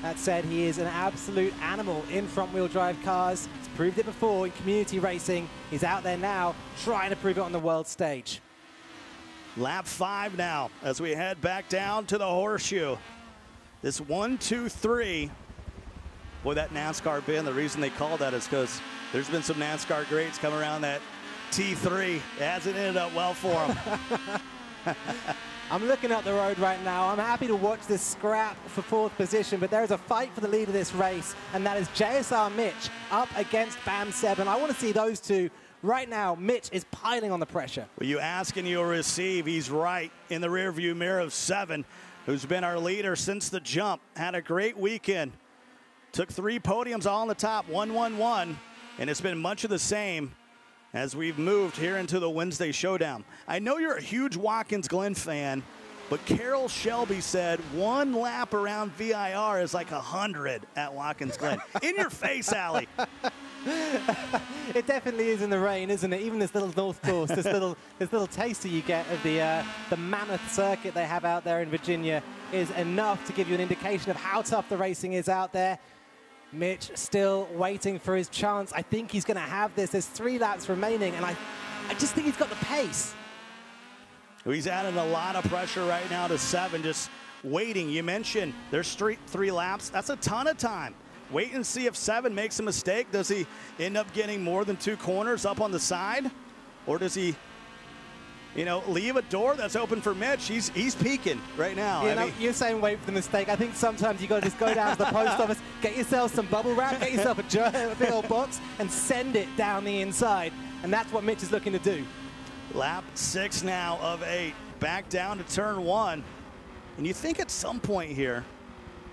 That said, he is an absolute animal in front-wheel drive cars. He's proved it before in community racing. He's out there now trying to prove it on the world stage. Lap 5 now as we head back down to the horseshoe. This 1, 2, 3. Boy, that NASCAR bin, the reason they call that is because there's been some NASCAR greats come around that T3. It hasn't ended up well for them. I'm looking up the road right now. I'm happy to watch this scrap for 4th position, but there is a fight for the lead of this race, and that is JSR Mitch up against Bam 7. I want to see those two. Right now, Mitch is piling on the pressure. Well, you ask and you'll receive. He's right in the rearview mirror of 7, who's been our leader since the jump. Had a great weekend. Took 3 podiums all on the top, 1, 1, 1, and it's been much of the same as we've moved here into the Wednesday Showdown. I know you're a huge Watkins Glen fan, but Carol Shelby said 1 lap around VIR is like 100 at Watkins Glen. In your face, Allie. It definitely is in the rain, isn't it? Even this little North Course, this little taster you get of the mammoth circuit they have out there in Virginia is enough to give you an indication of how tough the racing is out there. Mitch still waiting for his chance. I think he's going to have this. There's 3 laps remaining, and I just think he's got the pace. He's adding a lot of pressure right now to 7, just waiting. You mentioned there's 3 laps. That's a ton of time. Wait and see if 7 makes a mistake. Does he end up getting more than 2 corners up on the side? Or does he, leave a door that's open for Mitch? He's peaking right now. You're saying wait for the mistake. I think sometimes you got to just go down to the post office, get yourself some bubble wrap, get yourself a big old box, and send it down the inside. And that's what Mitch is looking to do. Lap 6 now of 8. Back down to turn 1. And you think at some point here,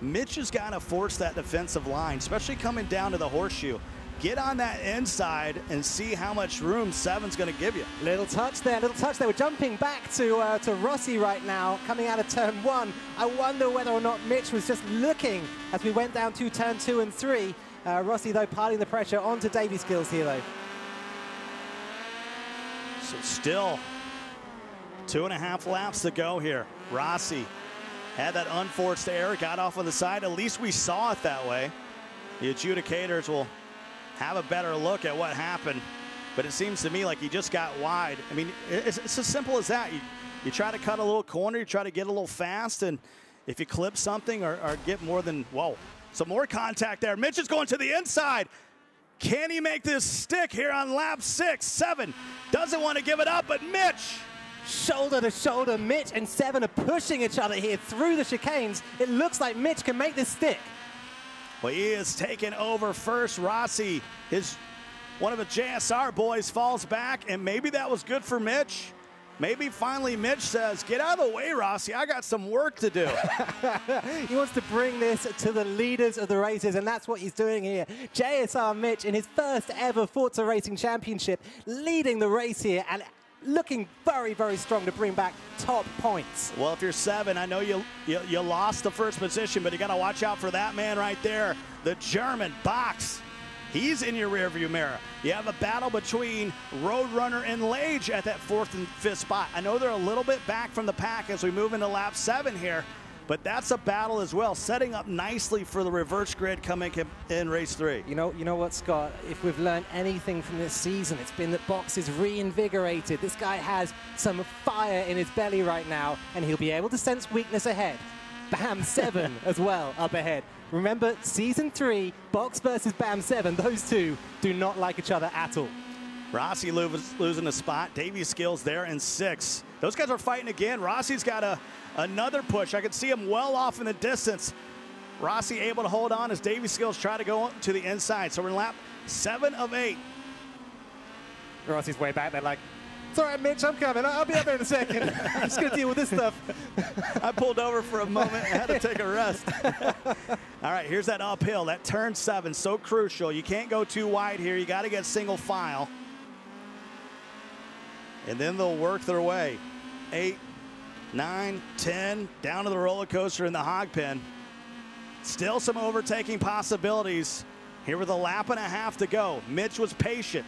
Mitch has got to force that defensive line, especially coming down to the horseshoe. Get on that inside and see how much room 7's going to give you. Little touch there. We're jumping back to Rossi right now, coming out of turn 1. I wonder whether or not Mitch was just looking as we went down to turn 2 and 3. Rossi, though, piling the pressure onto Davey Skills here, though. So still 2.5 laps to go here. Rossi had that unforced error, got off on the side. At least we saw it that way. The adjudicators will have a better look at what happened. But it seems to me like he just got wide. I mean, it's as simple as that. You try to cut a little corner, you try to get a little fast, and if you clip something or get more than, whoa, some more contact there. Mitch is going to the inside. Can he make this stick here on lap 6? 7 doesn't want to give it up, but Mitch. Shoulder to shoulder, Mitch and 7 are pushing each other here through the chicanes. It looks like Mitch can make this stick. Well, he is taking over first. Rossi, one of the JSR boys, falls back, and maybe that was good for Mitch. Maybe finally Mitch says, get out of the way, Rossi. I got some work to do. He wants to bring this to the leaders of the races, and that's what he's doing here. JSR Mitch in his first ever Forza Racing Championship, leading the race here and looking very, very strong to bring back top points. Well, if you're 7, I know you lost the first position, but you got to watch out for that man right there, the German Box. He's in your rearview mirror. You have a battle between Roadrunner and Lage at that 4th and 5th spot. I know they're a little bit back from the pack as we move into lap 7 here, but that's a battle as well, setting up nicely for the reverse grid coming in race 3. You know what, Scott? If we've learned anything from this season, it's been that Box is reinvigorated. This guy has some fire in his belly right now, and he'll be able to sense weakness ahead. Bam 7 as well up ahead. Remember, Season 3, Box versus Bam 7, those two do not like each other at all. Rossi losing a spot. Davey Skills there in 6. Those guys are fighting again. Rossi's got another push. I can see him well off in the distance. Rossi able to hold on as Davey Skills try to go to the inside. So we're in lap 7 of 8. Rossi's way back there like, it's all right, Mitch, I'm coming. I'll be up there in a second. I'm just going to deal with this stuff. I pulled over for a moment. I had to take a rest. All right, here's that uphill. That turn 7, so crucial. You can't go too wide here. You got to get single file. And then they'll work their way. 8, 9, 10, down to the roller coaster in the hog pen. Still some overtaking possibilities. Here with a lap and a half to go. Mitch was patient.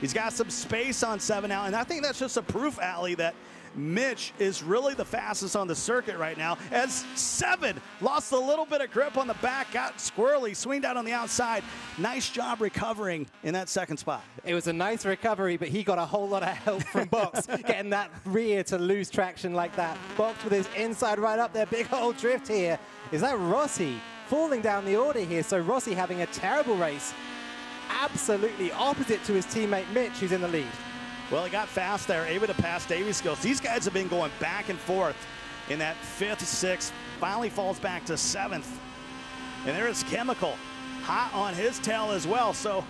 He's got some space on 7 now, and I think that's just a proof, Allie, that Mitch is really the fastest on the circuit right now, as 7 lost a little bit of grip on the back, got squirrely, swinged out on the outside. Nice job recovering in that 2nd spot. It was a nice recovery, but he got a whole lot of help from Box, getting that rear to lose traction like that. Box with his inside right up there, big old drift here. Is that Rossi falling down the order here? So Rossi having a terrible race. Absolutely opposite to his teammate Mitch, who's in the lead. Well, he got fast there, able to pass Davey Skills. These guys have been going back and forth in that 5th, 6th, finally falls back to 7th. And there's Chemical, hot on his tail as well. So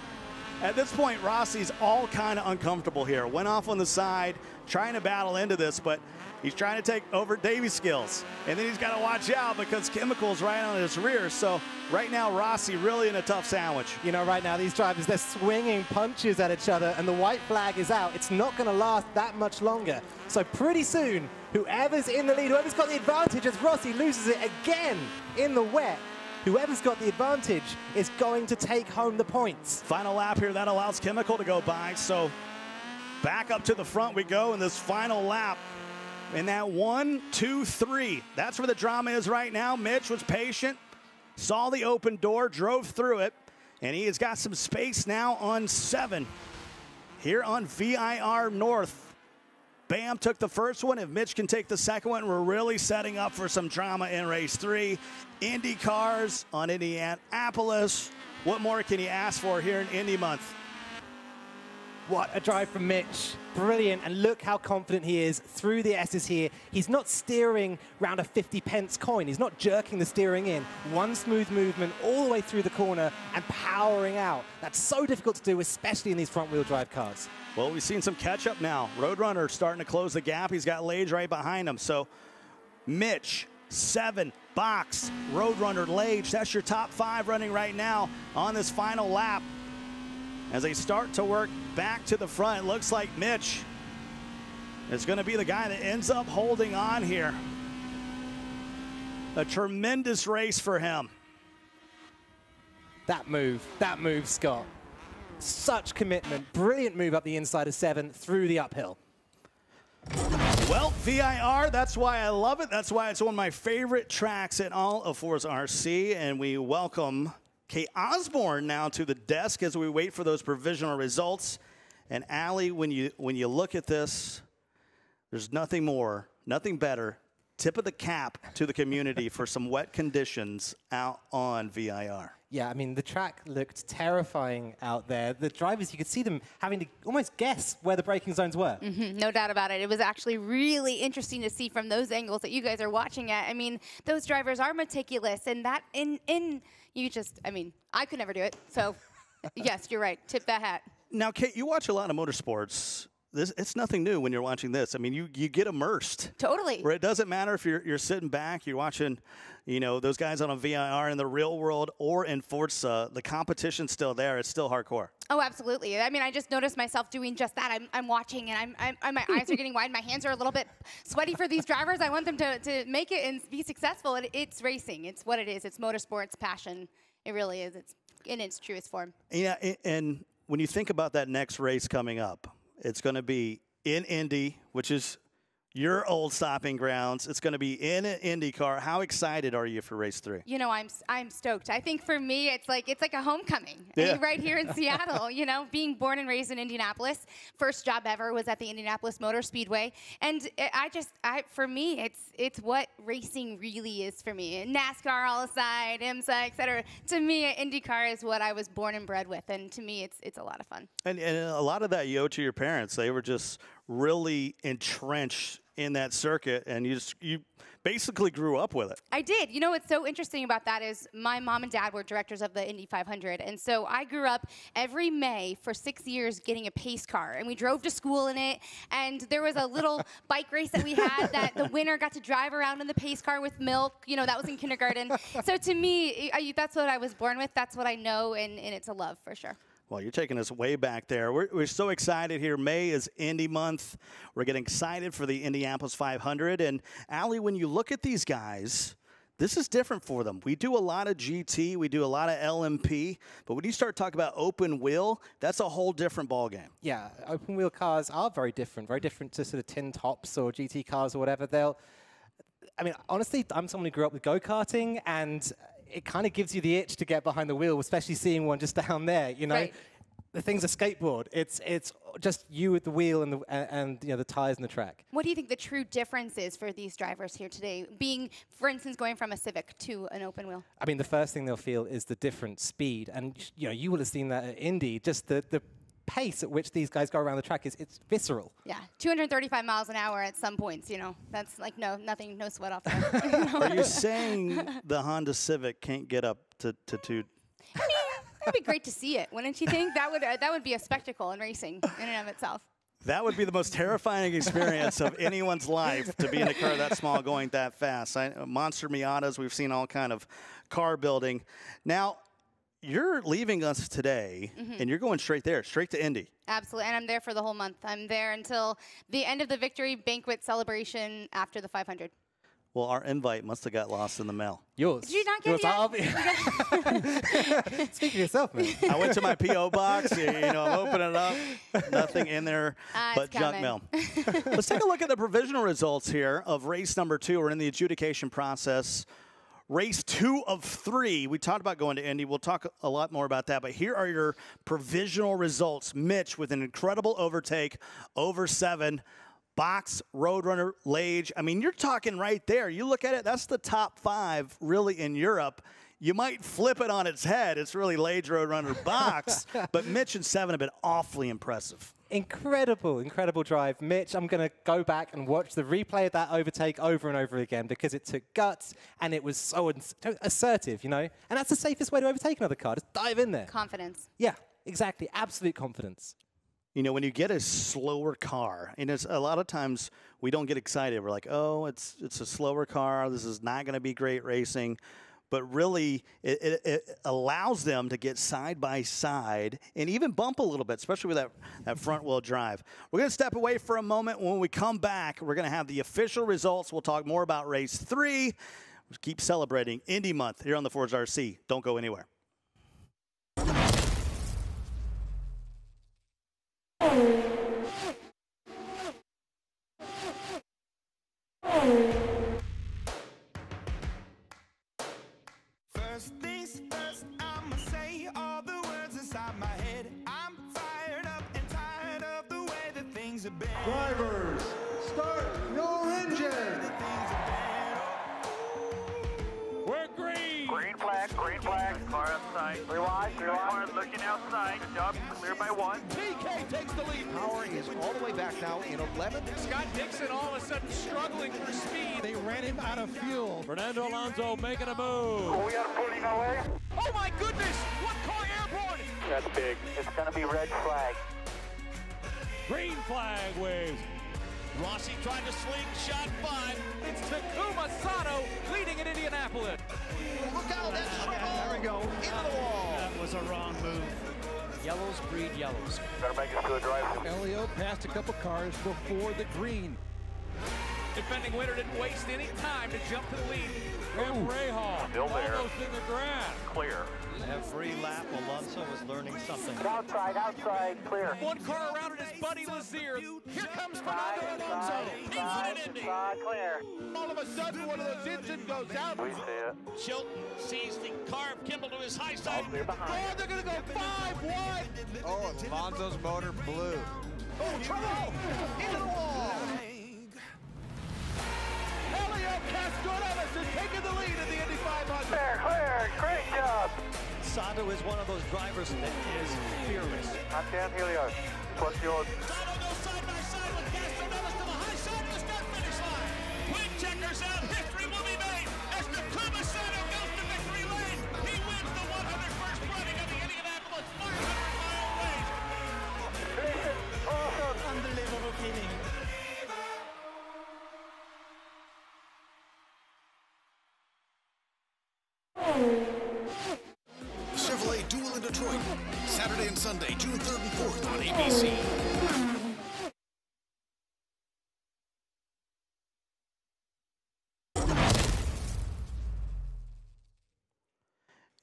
at this point, Rossi's all kind of uncomfortable here. Went off on the side, trying to battle into this, but he's trying to take over Davey Skills. And then he's got to watch out because Chemical's right on his rear. So right now, Rossi really in a tough sandwich. You know, right now, these drivers, they're swinging punches at each other, and the white flag is out. It's not going to last that much longer. So pretty soon, whoever's in the lead, whoever's got the advantage as Rossi loses it again in the wet, whoever's got the advantage is going to take home the points. Final lap here, that allows Chemical to go by. So back up to the front we go in this final lap. In that 1, 2, 3, that's where the drama is right now. Mitch was patient, saw the open door, drove through it, and he has got some space now on 7. Here on VIR North, Bam took the first one. If Mitch can take the second one, we're really setting up for some drama in race 3. IndyCars on Indianapolis. What more can you ask for here in Indy month? What a drive from Mitch. Brilliant. And look how confident he is through the S's here. He's not steering round a 50-pence coin. He's not jerking the steering in. One smooth movement all the way through the corner and powering out. That's so difficult to do, especially in these front-wheel drive cars. Well, we've seen some catch-up now. Roadrunner starting to close the gap. He's got Lage right behind him. So Mitch, 7, Box, Roadrunner, Lage. That's your top 5 running right now on this final lap. As they start to work back to the front, it looks like Mitch is going to be the guy that ends up holding on here. A tremendous race for him. That move, Scott. Such commitment. Brilliant move up the inside of 7 through the uphill. Well, VIR, that's why I love it. That's why it's one of my favorite tracks in all of ForzaRC. And we welcome Kate Osborne now to the desk as we wait for those provisional results. And Allie, when you look at this, there's nothing more, nothing better tip of the cap to the community for some wet conditions out on VIR. Yeah, I mean, the track looked terrifying out there. The drivers, you could see them having to almost guess where the braking zones were. No doubt about it. It was actually really interesting to see from those angles that you guys are watching at. I mean, those drivers are meticulous, and that I mean, I could never do it. So, yes, you're right. Tip that hat. Now, Kate, you watch a lot of motorsports. It's nothing new when you're watching this. I mean, you get immersed. Totally. Where it doesn't matter if you're sitting back, you're watching, those guys on a VIR in the real world or in Forza. The competition's still there. It's still hardcore. Oh, absolutely. I mean, I just noticed myself doing just that. I'm watching, and my eyes are getting wide. My hands are a little bit sweaty for these drivers. I want them to make it and be successful. It's racing. It's what it is. It's motorsports passion. It really is. It's in its truest form. Yeah, and when you think about that next race coming up, it's going to be in Indy, which is your old stopping grounds. It's going to be in an IndyCar. How excited are you for race 3? I'm stoked. I think for me, it's like a homecoming. Yeah. Right here in Seattle. Being born and raised in Indianapolis. First job ever was at the Indianapolis Motor Speedway, and for me, it's what racing really is for me. NASCAR all aside, IMSA, etc. To me, IndyCar is what I was born and bred with, and to me, it's a lot of fun. And a lot of that you owe to your parents. They were just really entrenched in that circuit, and you basically grew up with it. I did. What's so interesting about that is my mom and dad were directors of the Indy 500, and so I grew up every May for 6 years getting a pace car, and we drove to school in it, and there was a little bike race that we had that the winner got to drive around in the pace car with milk. That was in kindergarten. So to me, that's what I was born with. That's what I know, and it's a love for sure. Well, you're taking us way back there. We're so excited here. May is Indy month. We're getting excited for the Indianapolis 500. And, Allie, when you look at these guys, this is different for them. We do a lot of GT. We do a lot of LMP. But when you start talking about open wheel, that's a whole different ballgame. Yeah, open wheel cars are very different to sort of tin tops or GT cars or whatever. Honestly, I'm someone who grew up with go-karting, and it kind of gives you the itch to get behind the wheel, especially seeing one just down there, Right. The thing's a skateboard. It's just you at the wheel and the tires and the track. What do you think the true difference is for these drivers here today, being, for instance, going from a Civic to an open wheel? I mean, the first thing they'll feel is the different speed. And, you will have seen that at Indy, just the pace at which these guys go around the track it's visceral. Yeah, 235 miles an hour at some points, that's like no sweat off there. Are you saying the Honda Civic can't get up to 2? I mean, that'd be great to see it, wouldn't you think? That would be a spectacle in racing in and of itself. That would be the most terrifying experience of anyone's life, to be in a car that small going that fast. Monster Miatas, we've seen all kind of car building. Now, you're leaving us today, and you're going straight to Indy. Absolutely, and I'm there for the whole month. I'm there until the end of the victory banquet celebration after the 500. Well, our invite must have got lost in the mail. Yours. Did you not get it yet? Speak for yourself, man. I went to my P.O. box. I'm opening it up. Nothing in there but junk mail. Let's take a look at the provisional results here of race number 2. We're in the adjudication process. Race 2 of 3. We talked about going to Indy. We'll talk a lot more about that. But here are your provisional results. Mitch with an incredible overtake over 7. Box, Roadrunner, Lage. I mean, you're talking right there. You look at it, that's the top 5 really in Europe. You might flip it on its head. It's really Lage, Roadrunner, Box. But Mitch and 7 have been awfully impressive. Incredible drive. Mitch, I'm going to go back and watch the replay of that overtake over and over again because it took guts and it was so assertive, And that's the safest way to overtake another car. Just dive in there. Confidence. Yeah, exactly. Absolute confidence. When you get a slower car, and it's a lot of times we don't get excited. We're like, oh, it's a slower car. This is not going to be great racing. But really, it allows them to get side by side and even bump a little bit, especially with that front-wheel drive. We're going to step away for a moment. When we come back, we're going to have the official results. We'll talk more about race 3. We'll keep celebrating Indy Month here on the ForzaRC. Don't go anywhere. First things first, I'ma say all the words inside my head. I'm fired up and tired of the way that things have been. Drivers, start your engine. The things have been. outside. Good job. Clear by 1. TK takes the lead. Power is all the way back now in 11th. Scott Dixon all of a sudden struggling for speed. They ran him out of fuel. Fernando Alonso making a move. Oh, we got a pulling away. Oh my goodness! One car airborne! That's big. It's going to be red flag. Green flag waves. Rossi trying to slingshot 5. It's Takuma Sato leading in Indianapolis. Look out, that's trouble! There we go. Into the wall. That was a wrong move. Yellows breed yellows. Better make it to the drive. Elio passed a couple cars before the green. Defending winner didn't waste any time to jump to the lead. Graham Rahal Still there. almost in the grass. Clear. Every lap, Alonso was learning something. Outside, clear. One car around it is Buddy Lazier. Here comes Fernando Alonso. He's in an Indy. Clear. All of a sudden, one of those engines goes out. We see it. Chilton sees the car of Kimball to his high side. Clear behind. Oh, they're going to go 5 wide. Oh, Alonso's motor blew. Oh, trouble! Into the wall. Elio Castroneves is taking the lead in the Indy 500. Clear. Great job. Sato is one of those drivers that is fearless. Not 10, Helios. What's yours? Sato goes side by side with Castroneves to the high side of the start-finish line. Win checkers out. History will be made as Takuma Sato goes to victory lane. He wins the 101st running of the Indianapolis 500-mile race. Awesome. Unbelievable feeling. Chevrolet Duel in Detroit, Saturday and Sunday, June 3rd and 4th on ABC.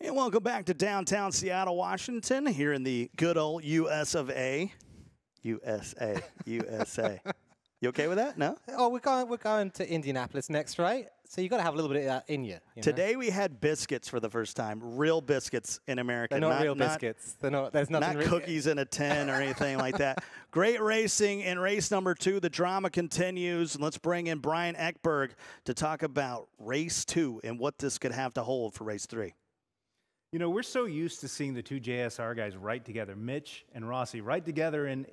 And welcome back to downtown Seattle, Washington, here in the good old US of A. USA. You okay with that? No? Oh, we're going to Indianapolis next, right? So you got to have a little bit of that in you. Today we had biscuits for the first time, real biscuits in America. They're not real biscuits. They're not. There's nothing. Not cookies in a tin or anything like that. Great racing in race number 2. The drama continues. And let's bring in Brian Eckberg to talk about race 2 and what this could have to hold for race 3. You know, we're so used to seeing the two JSR guys right together, Mitch and Rossi, right together in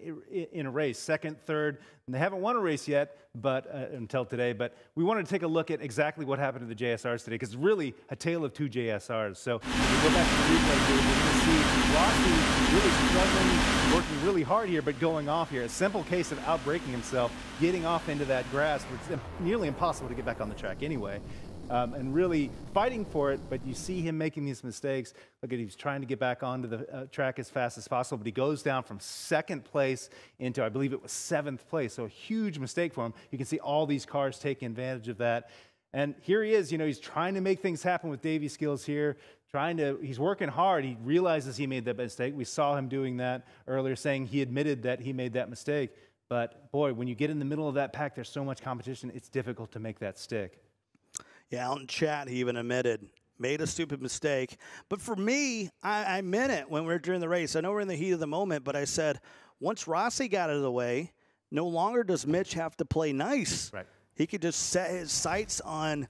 a race, second, third. And they haven't won a race yet, but until today. But we wanted to take a look at exactly what happened to the JSRs today, because it's really a tale of two JSRs. So if we go back to the replay here, we're going to see Rossi really struggling, working really hard here, but going off here. A simple case of outbraking himself, getting off into that grass, which is nearly impossible to get back on the track anyway. And really fighting for it, but you see him making these mistakes. Look at, he's trying to get back onto the track as fast as possible, but he goes down from second place into, I believe it was 7th place, so a huge mistake for him. You can see all these cars taking advantage of that. And here he is, you know, he's trying to make things happen with Davey Skills here, he's working hard. He realizes he made that mistake. We saw him doing that earlier, saying he admitted that he made that mistake. But boy, when you get in the middle of that pack, there's so much competition, it's difficult to make that stick. Yeah, out in chat, he even admitted, made a stupid mistake. But for me, I meant it when we were during the race. I know we're in the heat of the moment, but I said, once Rossi got out of the way, no longer does Mitch have to play nice. Right. He could just set his sights on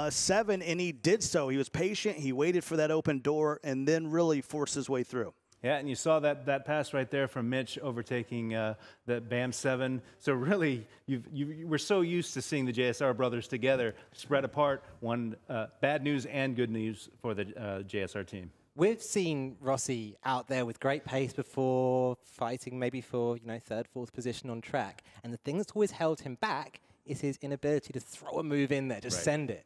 7, and he did so. He was patient. He waited for that open door and then really forced his way through. Yeah, and you saw that pass right there from Mitch overtaking the BAM 7. So really, we're so used to seeing the JSR brothers together, spread apart. One bad news and good news for the JSR team. We've seen Rossi out there with great pace before, fighting maybe for 3rd, 4th position on track. And the thing that's always held him back is his inability to throw a move in there, just send it.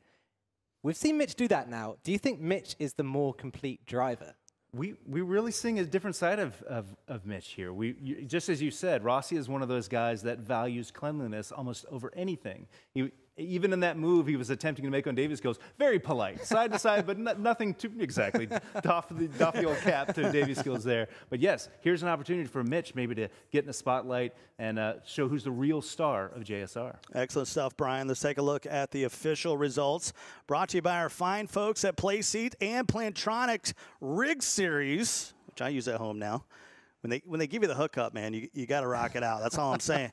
We've seen Mitch do that now. Do you think Mitch is the more complete driver? We're really seeing a different side of Mitch here. Just as you said, Rossi is one of those guys that values cleanliness almost over anything. Even in that move he was attempting to make on Davis Skills, very polite, side to side, but nothing too exactly doff the old cap to Davis Skills there. But yes, here's an opportunity for Mitch maybe to get in the spotlight and show who's the real star of JSR. Excellent stuff, Brian. Let's take a look at the official results. Brought to you by our fine folks at Playseat and Plantronics Rig Series, which I use at home now. When they give you the hookup, man, you got to rock it out. That's all I'm saying.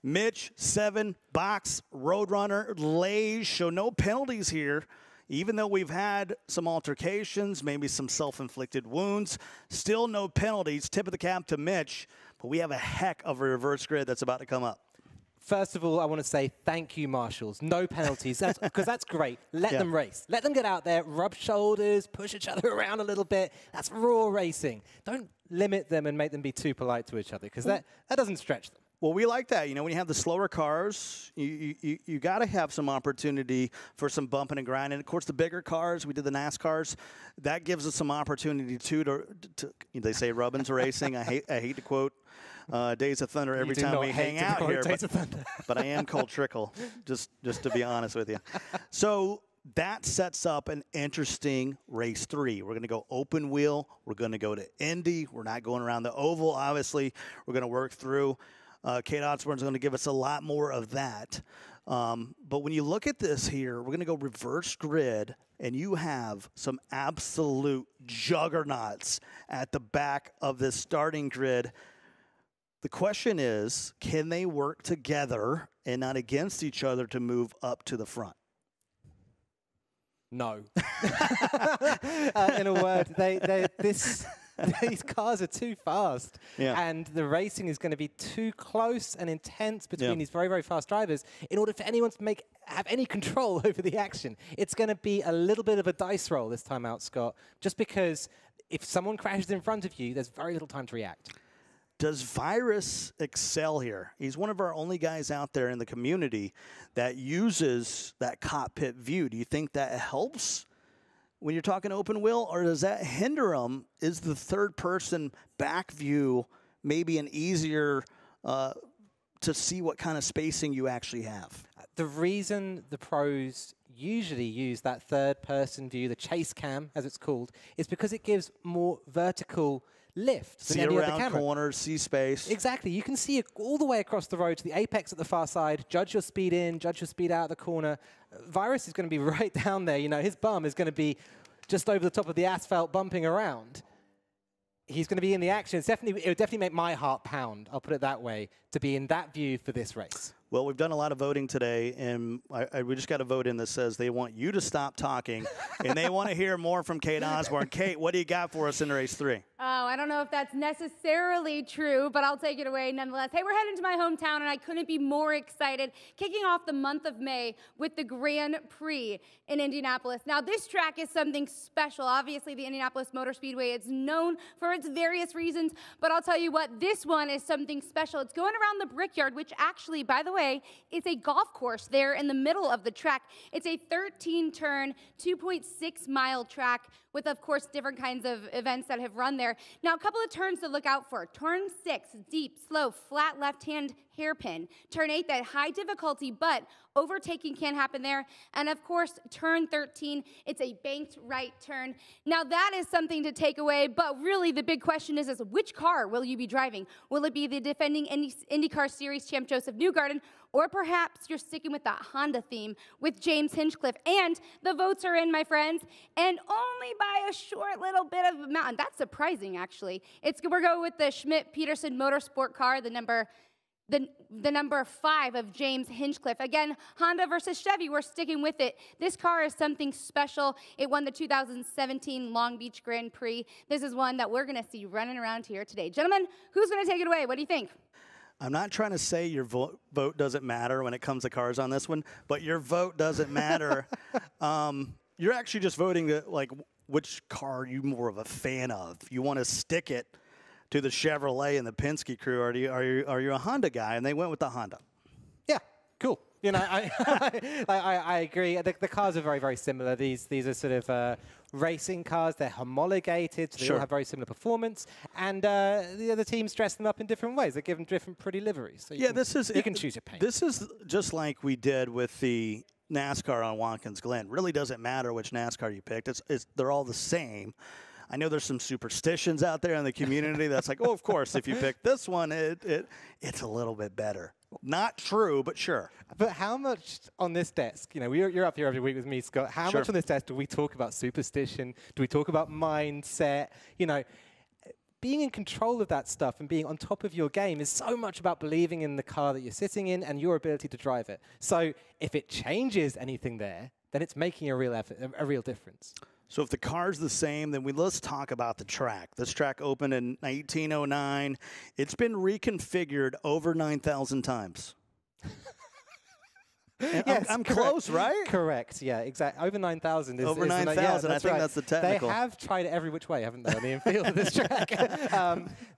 Mitch, 7, Box, Roadrunner, Lays, show no penalties here. even though we've had some altercations, maybe some self-inflicted wounds, still no penalties. Tip of the cap to Mitch, but we have a heck of a reverse grid that's about to come up. First of all, I want to say thank you, marshals. No penalties, because that's great. Let them race. Let them get out there, rub shoulders, push each other around a little bit. That's raw racing. Don't limit them and make them be too polite to each other, because that doesn't stretch them. Well, we like that. You know, when you have the slower cars, you got to have some opportunity for some bumping and grinding. Of course, the bigger cars, we did the NASCARs, that gives us some opportunity too to they say Rubbins racing. I hate to quote Days of Thunder every time we hang out here, but I am Cole Trickle, just to be honest with you. So that sets up an interesting race 3. We're going to go open wheel. We're going to go to Indy. We're not going around the oval, obviously. We're going to work through. Kate Osborne's going to give us a lot more of that. But when you look at this here, we're going to go reverse grid, and you have some absolute juggernauts at the back of this starting grid. The question is, can they work together and not against each other to move up to the front? No. In a word, these cars are too fast, and the racing is going to be too close and intense between these very, very fast drivers in order for anyone to have any control over the action. It's going to be a little bit of a dice roll this time out, Scott, just because if someone crashes in front of you, there's very little time to react. Does Virus excel here? He's one of our only guys out there in the community that uses that cockpit view. Do you think that helps when you're talking open wheel, or does that hinder him? Is the third-person back view maybe an easier to see what kind of spacing you actually have? The reason the pros usually use that third-person view, the chase cam, as it's called, is because it gives more vertical lift than any other camera. Corners, see space. Exactly. You can see it all the way across the road to the apex at the far side, judge your speed in, judge your speed out of the corner. Virus is going to be right down there. You know, his bum is going to be just over the top of the asphalt bumping around. He's going to be in the action. It would definitely make my heart pound, I'll put it that way, to be in that view for this race. Well, we've done a lot of voting today, and we just got a vote in that says they want you to stop talking, and they want to hear more from Kate Osborne. Kate, what do you got for us in race 3? Oh, I don't know if that's necessarily true, but I'll take it away nonetheless. Hey, we're heading to my hometown, and I couldn't be more excited. Kicking off the month of May with the Grand Prix in Indianapolis. Now, this track is something special. Obviously, the Indianapolis Motor Speedway is known for its various reasons, but I'll tell you what, this one is something special. It's going around the Brickyard, which actually, by the way, it's a golf course there in the middle of the track. It's a 13-turn, 2.6-mile track with, of course, different kinds of events that have run there. Now, a couple of turns to look out for. Turn 6, deep, slow, flat left-hand hairpin. Turn 8, that high difficulty, but overtaking can't happen there. And, of course, turn 13, it's a banked right turn. Now, that is something to take away, but really the big question is which car will you be driving? Will it be the defending IndyCar Series champ Joseph Newgarden, or perhaps you're sticking with that Honda theme with James Hinchcliffe? And the votes are in, my friends, and only by a short little bit of a mountain. That's surprising, actually. We're going with the Schmidt-Peterson Motorsport car, the number 5 of James Hinchcliffe. Again, Honda versus Chevy, we're sticking with it. This car is something special. It won the 2017 Long Beach Grand Prix. This is one that we're going to see running around here today. Gentlemen, who's going to take it away? What do you think? I'm not trying to say your vote doesn't matter when it comes to cars on this one, but your vote doesn't matter. You're actually just voting which car are you more of a fan of? You want to stick it to the Chevrolet and the Penske crew, or are you a Honda guy? And they went with the Honda. Yeah, cool. You know, I agree. The cars are very, very similar. These are sort of racing cars. They're homologated, so they all have very similar performance. And the other teams dress them up in different ways. They give them different pretty liveries. So you can choose your paint. This is just like we did with the NASCAR on Watkins Glen. Really doesn't matter which NASCAR you picked. They're all the same. I know there's some superstitions out there in the community that's like, oh, of course, if you pick this one, it's a little bit better. Not true, but sure. But how much on this desk, you know, you're up here every week with me, Scott, how much on this desk do we talk about superstition? Do we talk about mindset? You know, being in control of that stuff and being on top of your game is so much about believing in the car that you're sitting in and your ability to drive it. So if it changes anything there, then it's making a real effort, a real difference. So if the car's the same, then let's talk about the track. This track opened in 1909. It's been reconfigured over 9,000 times. Yes, I'm close, right? Correct, yeah, exactly. Over 9,000 is over 9,000. I think that's the technical. They have tried it every which way, haven't they, on the infield of this track?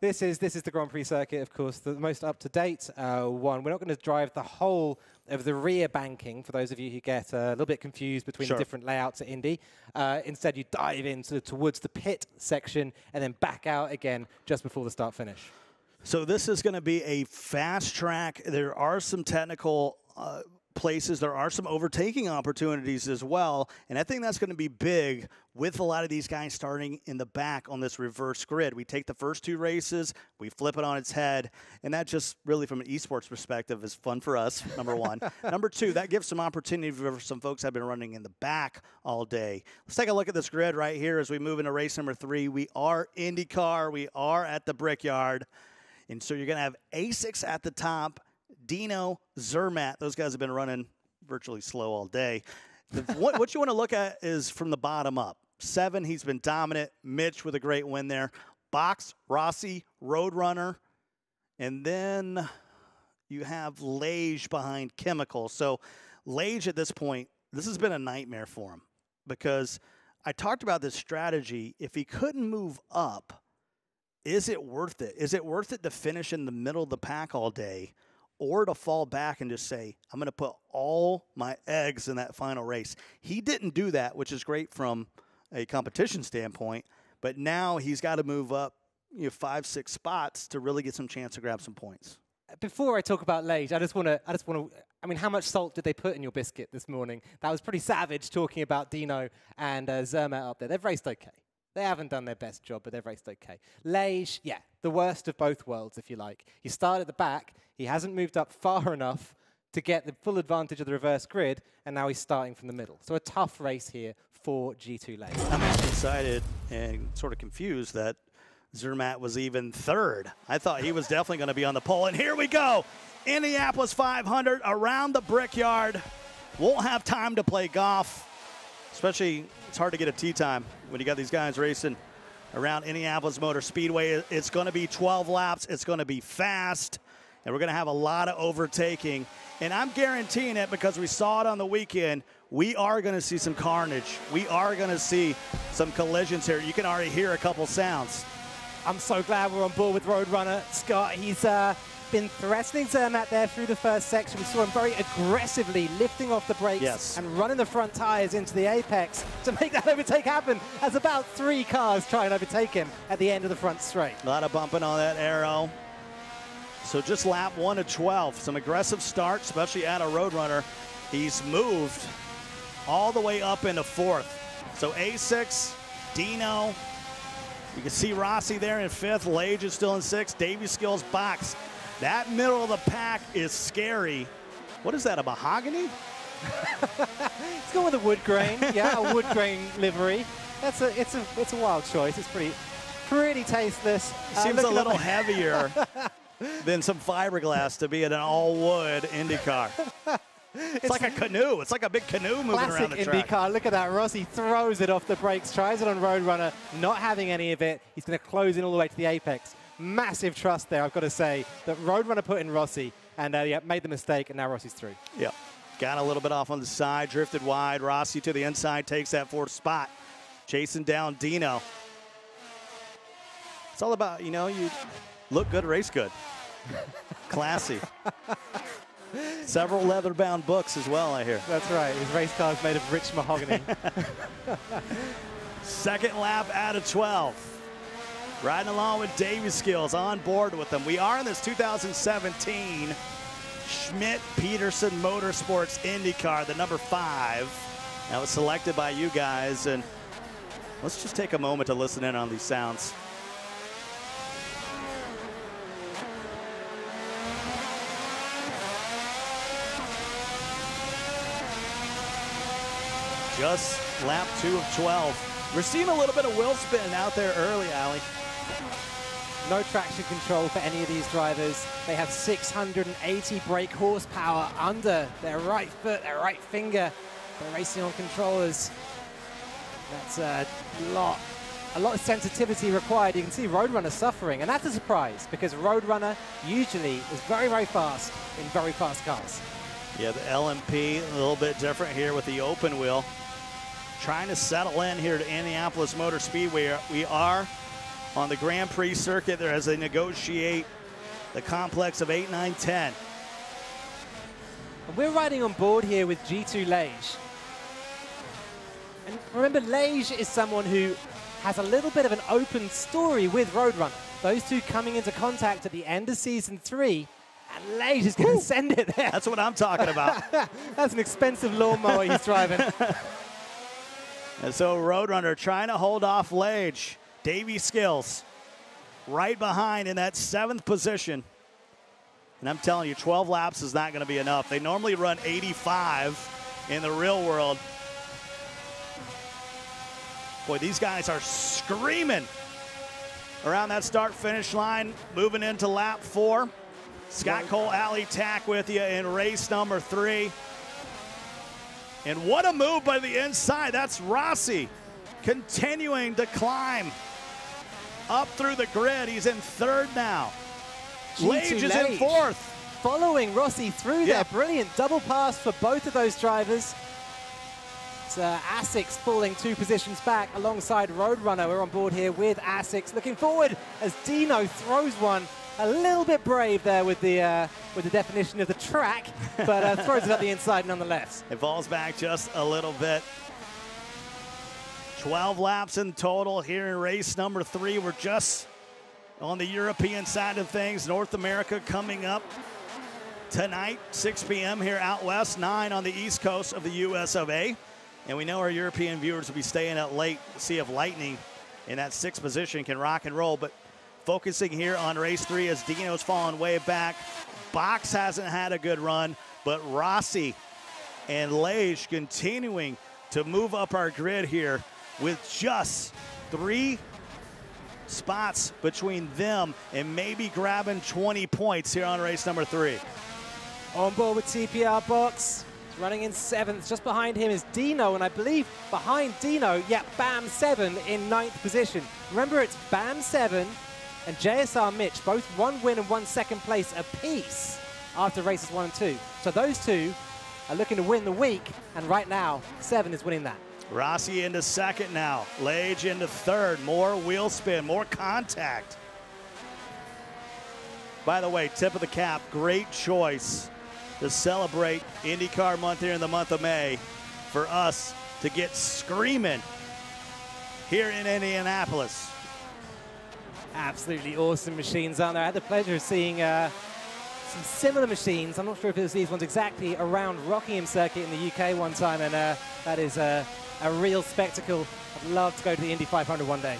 This is the Grand Prix circuit, of course, the most up-to-date one. We're not going to drive the whole of the rear banking, for those of you who get a little bit confused between the different layouts at Indy. Instead, you dive in towards the pit section and then back out again just before the start-finish. So this is going to be a fast track. There are some technical places. There are some overtaking opportunities as well, and I think that's going to be big with a lot of these guys starting in the back on this reverse grid. We take the first 2 races, we flip it on its head, and that just really from an esports perspective is fun for us, number one. Number 2, that gives some opportunity for some folks that have been running in the back all day. Let's take a look at this grid right here as we move into race number 3. We are IndyCar. We are at the Brickyard, and so you're going to have Asics at the top, Dino, Zermatt, those guys have been running virtually slow all day. What you want to look at is from the bottom up. 7, he's been dominant. Mitch with a great win there. Box, Rossi, Roadrunner. And then you have Lage behind Chemical. So Lage at this point, this has been a nightmare for him because I talked about this strategy. If he couldn't move up, is it worth it? Is it worth it to finish in the middle of the pack all day? Or to fall back and just say, I'm going to put all my eggs in that final race. He didn't do that, which is great from a competition standpoint, but now he's got to move up 5, 6 spots to really get some chance to grab some points. Before I talk about Lage, I just want to, I mean, how much salt did they put in your biscuit this morning? That was pretty savage talking about Dino and Zermatt up there. They've raced okay. They haven't done their best job, but they've raced okay. Lage, yeah, the worst of both worlds, if you like. You start at the back. He hasn't moved up far enough to get the full advantage of the reverse grid, and now he's starting from the middle. So a tough race here for G2 Lage. I'm actually excited and sort of confused that Zermatt was even 3rd. I thought he was definitely going to be on the pole, and here we go. Indianapolis 500 around the Brickyard. Won't have time to play golf. Especially, it's hard to get a tee time when you got these guys racing around Indianapolis Motor Speedway. It's going to be 12 laps. It's going to be fast, and we're going to have a lot of overtaking. And I'm guaranteeing it because we saw it on the weekend. We are going to see some carnage. We are going to see some collisions here. You can already hear a couple sounds. I'm so glad we're on board with Roadrunner. Scott, he's been threatening Zermatt there through the first section. We saw him very aggressively lifting off the brakes and running the front tires into the apex to make that overtake happen as about 3 cars try and overtake him at the end of the front straight. A lot of bumping on that arrow. So just lap 1 of 12. Some aggressive start, especially out of Roadrunner. He's moved all the way up into 4th. So A6, Dino. You can see Rossi there in 5th. Lage is still in 6th. Davey Skills Box. That middle of the pack is scary. What is that, a mahogany? It's going with a wood grain. Yeah, a wood grain livery. It's a wild choice. It's pretty tasteless. Seems a little heavier than some fiberglass to be in an all-wood IndyCar. It's like a canoe. It's like a big canoe moving around the track. IndyCar. Look at that. Rossi throws it off the brakes, tries it on Roadrunner, not having any of it. He's going to close in all the way to the apex. Massive trust there, I've got to say, that Roadrunner put in Rossi and made the mistake, and now Rossi's through. Yeah. Got a little bit off on the side, drifted wide. Rossi to the inside, takes that 4th spot. Chasing down Dino. It's all about, you look good, race good. Classy. Several leather-bound books as well, I hear. That's right. His race car is made of rich mahogany. 2nd lap out of 12. Riding along with Davey Skills, on board with them. We are in this 2017 Schmidt-Peterson Motorsports IndyCar, the number 5. That was selected by you guys, and let's just take a moment to listen in on these sounds. Just lap 2 of 12. We're seeing a little bit of wheel spin out there early, Allie. No traction control for any of these drivers. They have 680 brake horsepower under their right foot, their right finger. They're racing on controllers. That's a lot of sensitivity required. You can see Roadrunner suffering, and that's a surprise because Roadrunner usually is very, very fast in very fast cars. Yeah, the LMP a little bit different here with the open wheel. Trying to settle in here to Indianapolis Motor Speedway. We are on the Grand Prix circuit there as they negotiate the complex of 8, 9, 10. And we're riding on board here with G2 Lage. And remember, Lage is someone who has a little bit of an open story with Roadrunner. Those two coming into contact at the end of Season 3, and Lage is going to send it there. That's what I'm talking about. That's an expensive lawnmower he's driving. And so Roadrunner trying to hold off Lage. Davey Skills right behind in that 7th position. And I'm telling you, 12 laps is not going to be enough. They normally run 85 in the real world. Boy, these guys are screaming around that start-finish line, moving into lap 4. Scott Cole, Ali Tack with you in race number 3. And what a move by the inside. That's Rossi continuing to climb up through the grid. He's in 3rd now. Lage is in 4th. Following Rossi through there. Brilliant double pass for both of those drivers. It's Asics falling 2 positions back alongside Roadrunner. We're on board here with Asics. Looking forward as Dino throws one. A little bit brave there with the definition of the track, but throws it up the inside nonetheless. It falls back just a little bit. 12 laps in total here in race number 3. We're just on the European side of things. North America coming up tonight, 6 p.m. here out west, 9 on the east coast of the US of A. And we know our European viewers will be staying up late to see if Lightning in that 6th position can rock and roll. But focusing here on race 3 as Dino's fallen way back. Box hasn't had a good run, but Rossi and Lage continuing to move up our grid here with just 3 spots between them and maybe grabbing 20 points here on race number 3. On board with TPR Box, running in 7th. Just behind him is Dino, and I believe behind Dino, Bam 7 in 9th position. Remember, it's Bam 7 and JSR Mitch, both 1 win and 1 second place apiece after races 1 and 2. So those two are looking to win the week, and right now, 7 is winning that. Rossi into 2nd now. Lage into 3rd. More wheel spin, more contact. By the way, tip of the cap, great choice to celebrate IndyCar month here in the month of May for us to get screaming here in Indianapolis. Absolutely awesome machines, aren't there? I had the pleasure of seeing some similar machines. I'm not sure if it was these ones exactly around Rockingham Circuit in the UK one time, and that is a real spectacle. I'd love to go to the Indy 500 one day.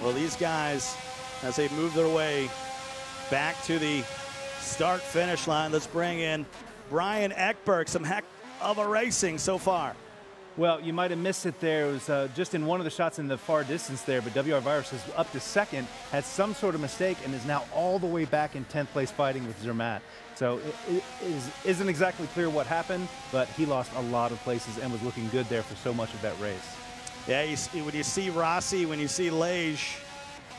Well, these guys, as they move their way back to the start-finish line, let's bring in Brian Ekberg. Some heck of a racing so far. Well, you might have missed it there. It was just in one of the shots in the far distance there, but WR Virus is up to 2nd, had some sort of mistake, and is now all the way back in 10th place fighting with Zermatt. So it isn't exactly clear what happened, but he lost a lot of places and was looking good there for so much of that race. Yeah, when you see Rossi, when you see Lage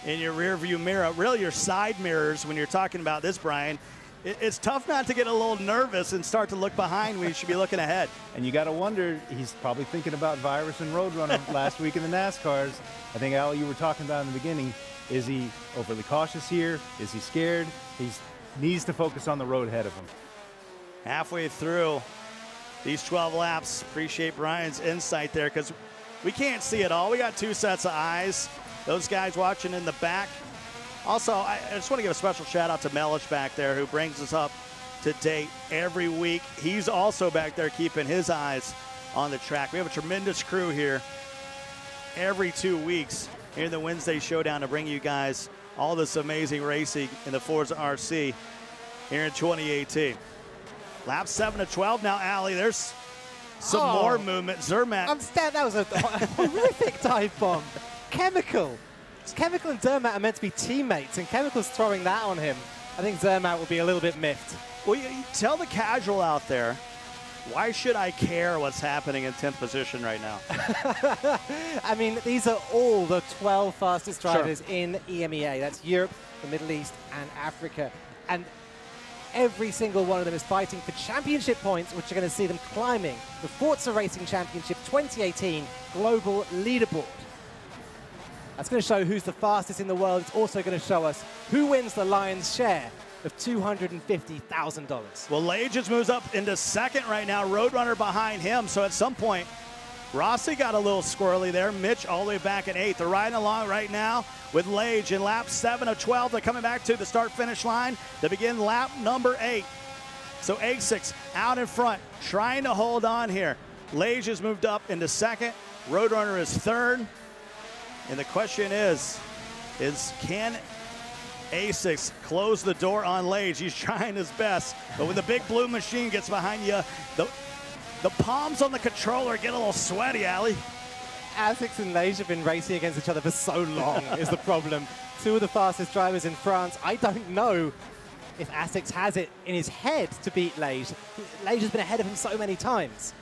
in your rear view mirror, really your side mirrors when you're talking about this, Brian, it's tough not to get a little nervous and start to look behind when you should be looking ahead. And you got to wonder, he's probably thinking about Virus and Roadrunner last week in the NASCARs. I think, Al, you were talking about in the beginning, is he overly cautious here? Is he scared? He needs to focus on the road ahead of him. Halfway through these 12 laps, appreciate Brian's insight there because we can't see it all. We got 2 sets of eyes. Those guys watching in the back. Also, I just want to give a special shout out to Mellish back there who brings us up to date every week. He's also back there keeping his eyes on the track. We have a tremendous crew here every 2 weeks here in the Wednesday Showdown to bring you guys all this amazing racing in the ForzaRC here in 2018. Lap 7 of 12 now, Ali. There's some more movement. Zermatt. That was a horrific dive bomb. Chemical. Chemical and Zermatt are meant to be teammates, and Chemical's throwing that on him. I think Zermatt will be a little bit miffed. Well, you tell the casual out there, why should I care what's happening in 10th position right now? I mean, these are all the 12 fastest drivers in EMEA. That's Europe, the Middle East, and Africa. And every single one of them is fighting for championship points, which are going to see them climbing the Forza Racing Championship 2018 Global Leaderboard. That's going to show who's the fastest in the world. It's also going to show us who wins the lion's share of $250,000. Well, Lage just moves up into second right now. Roadrunner behind him. So at some point, Rossi got a little squirrely there. Mitch all the way back in 8th. They're riding along right now with Lage in lap 7 of 12. They're coming back to the start-finish line to begin lap number 8. So A6 out in front, trying to hold on here. Lage has moved up into second. Roadrunner is third. And the question is can A6 close the door on Lage? He's trying his best. But when the big blue machine gets behind you, the palms on the controller get a little sweaty, Ali. ASICS and Lage have been racing against each other for so long is the problem. Two of the fastest drivers in France. I don't know if ASICS has it in his head to beat Lage. Lage has been ahead of him so many times.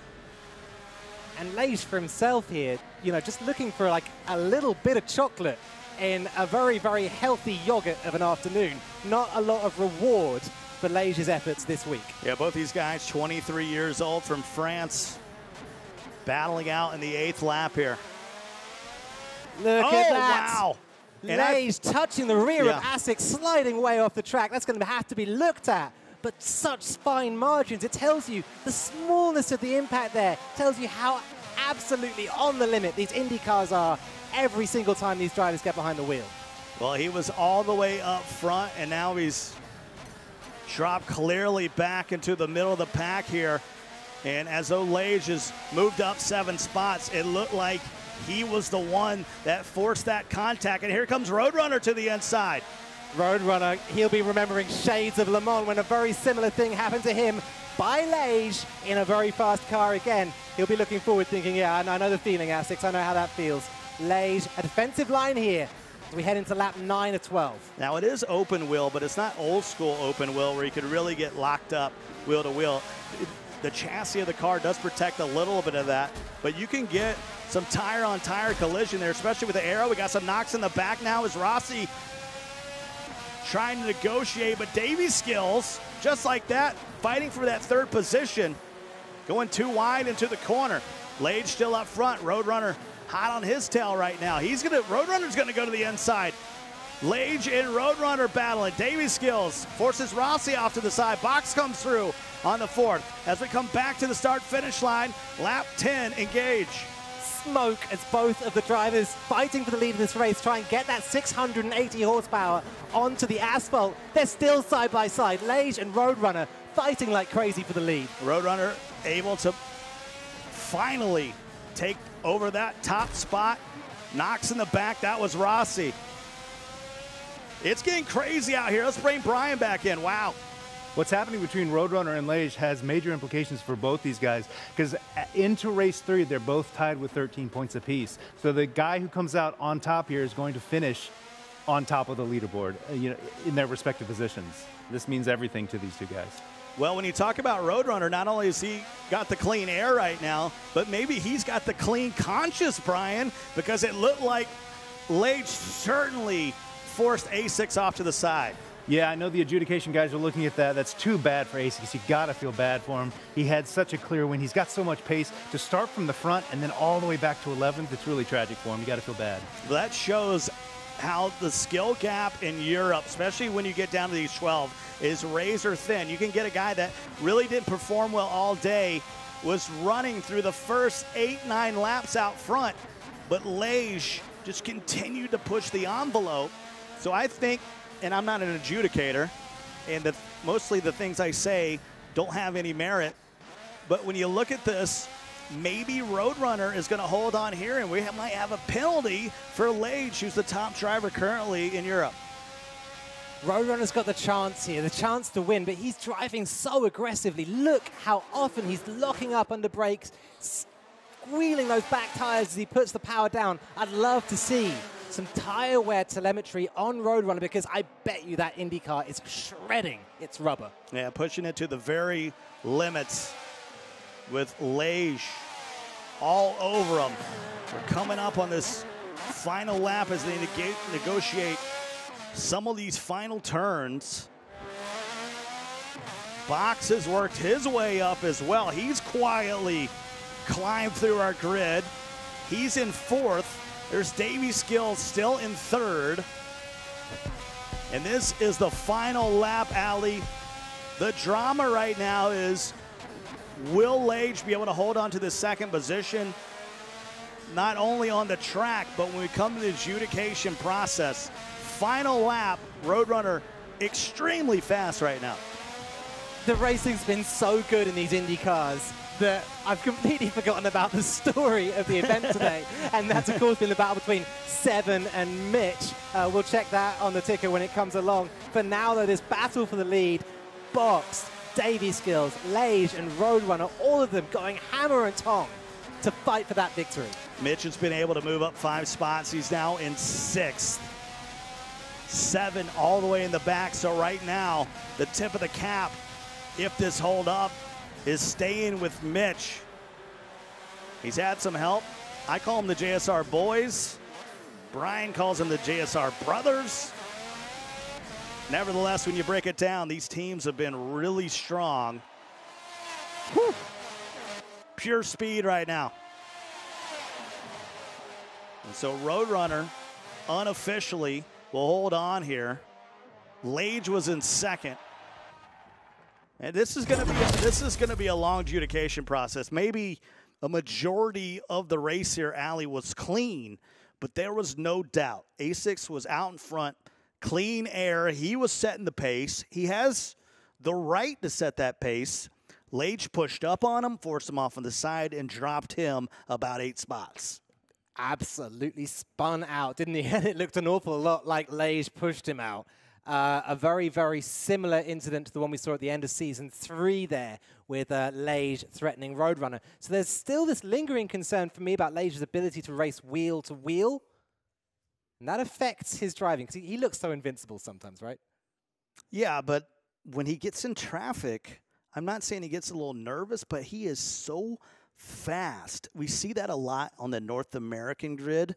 And Lage for himself here, you know, just looking for like a little bit of chocolate in a very, very healthy yogurt of an afternoon. Not a lot of reward for Lage's efforts this week. Yeah, both these guys, 23 years old from France, battling out in the 8th lap here. Look at that. Wow. Lage touching the rear of ASICS, sliding way off the track. That's going to have to be looked at. But such fine margins. It tells you the smallness of the impact there. It tells you how absolutely on the limit these IndyCars are every single time these drivers get behind the wheel. Well, he was all the way up front, and now he's dropped clearly back into the middle of the pack here. And as though Lage has moved up 7 spots, it looked like he was the one that forced that contact. And here comes Roadrunner to the inside. Roadrunner, he'll be remembering shades of Le Mans when a very similar thing happened to him by Lage in a very fast car again. He'll be looking forward thinking, yeah, I know the feeling, ASICS. I know how that feels. Lage, a defensive line here as we head into lap 9 of 12. Now, it is open wheel, but it's not old school open wheel where you could really get locked up wheel to wheel. The chassis of the car does protect a little bit of that, but you can get some tire-on-tire collision there, especially with the aero. We got some knocks in the back now as Rossi trying to negotiate, but Davey's skills, just like that, fighting for that 3rd position, going too wide into the corner. Lage still up front. Roadrunner hot on his tail right now. Roadrunner's gonna go to the inside. Lage and Roadrunner battling. Davey's skills forces Rossi off to the side. Box comes through on the 4th. As we come back to the start-finish line, lap 10, engage. Smoke as both of the drivers fighting for the lead of this race try and get that 680 horsepower onto the asphalt. They're still side by side. Lage and Roadrunner fighting like crazy for the lead. Roadrunner able to finally take over that top spot. Knocks in the back. That was Rossi. It's getting crazy out here. Let's bring Brian back in. Wow. What's happening between Roadrunner and Lage has major implications for both these guys because into race 3, they're both tied with 13 points apiece. So the guy who comes out on top here is going to finish on top of the leaderboard, in their respective positions. This means everything to these two guys. Well, when you talk about Roadrunner, not only has he got the clean air right now, but maybe he's got the clean conscience, Brian, because it looked like Lage certainly forced A6 off to the side. Yeah, I know the adjudication guys are looking at that. That's too bad for ASICS. You got to feel bad for him. He had such a clear win. He's got so much pace to start from the front and then all the way back to 11th. It's really tragic for him. You got to feel bad. That shows how the skill gap in Europe, especially when you get down to these 12, is razor thin. You can get a guy that really didn't perform well all day, was running through the first 8-9 laps out front, but Lage just continued to push the envelope. So I think, and I'm not an adjudicator, and mostly the things I say don't have any merit, but when you look at this, maybe Roadrunner is going to hold on here, and we might have a penalty for Lage, who's the top driver currently in Europe. Roadrunner's got the chance here, the chance to win, but he's driving so aggressively. Look how often he's locking up under brakes, squealing those back tires as he puts the power down. I'd love to see some tire wear telemetry on Roadrunner, because I bet you that IndyCar is shredding its rubber. Yeah, pushing it to the very limits with Lage all over them. We're coming up on this final lap as they negotiate some of these final turns. Box has worked his way up as well. He's quietly climbed through our grid. He's in 4th. There's Davey Skills still in 3rd. And this is the final lap, Ali. The drama right now is, will Lage be able to hold on to the 2nd position? Not only on the track, but when we come to the adjudication process. Final lap, Roadrunner extremely fast right now. The racing's been so good in these Indy cars that I've completely forgotten about the story of the event today. And that's, of course, been the battle between Seven and Mitch. We'll check that on the ticker when it comes along. For now, though, this battle for the lead, Box, Davey Skills, Lage, and Roadrunner, all of them going hammer and tong to fight for that victory. Mitch has been able to move up 5 spots. He's now in 6th. 7 all the way in the back. So right now, the tip of the cap, if this hold up, is staying with Mitch. He's had some help. I call them the JSR boys. Brian calls them the JSR brothers. Nevertheless, when you break it down, these teams have been really strong. Whew. Pure speed right now. And so Roadrunner unofficially will hold on here. Lage was in 2nd. And this is going to be a long adjudication process. Maybe a majority of the race here, Ali, was clean, but there was no doubt. A6 was out in front, clean air. He was setting the pace. He has the right to set that pace. Lage pushed up on him, forced him off on the side, and dropped him about 8 spots. Absolutely spun out, didn't he? It looked an awful lot like Lage pushed him out. A very, very similar incident to the one we saw at the end of Season 3 there with Lage threatening Roadrunner. So there's still this lingering concern for me about Lage's ability to race wheel to wheel. And that affects his driving, because he looks so invincible sometimes, right? Yeah, but when he gets in traffic, I'm not saying he gets a little nervous, but he is so fast. We see that a lot on the North American grid,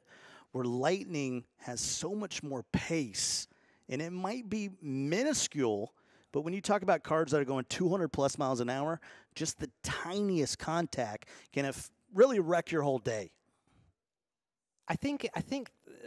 where Lightning has so much more pace. And it might be minuscule, but when you talk about cars that are going 200+ miles an hour, just the tiniest contact can really wreck your whole day. I think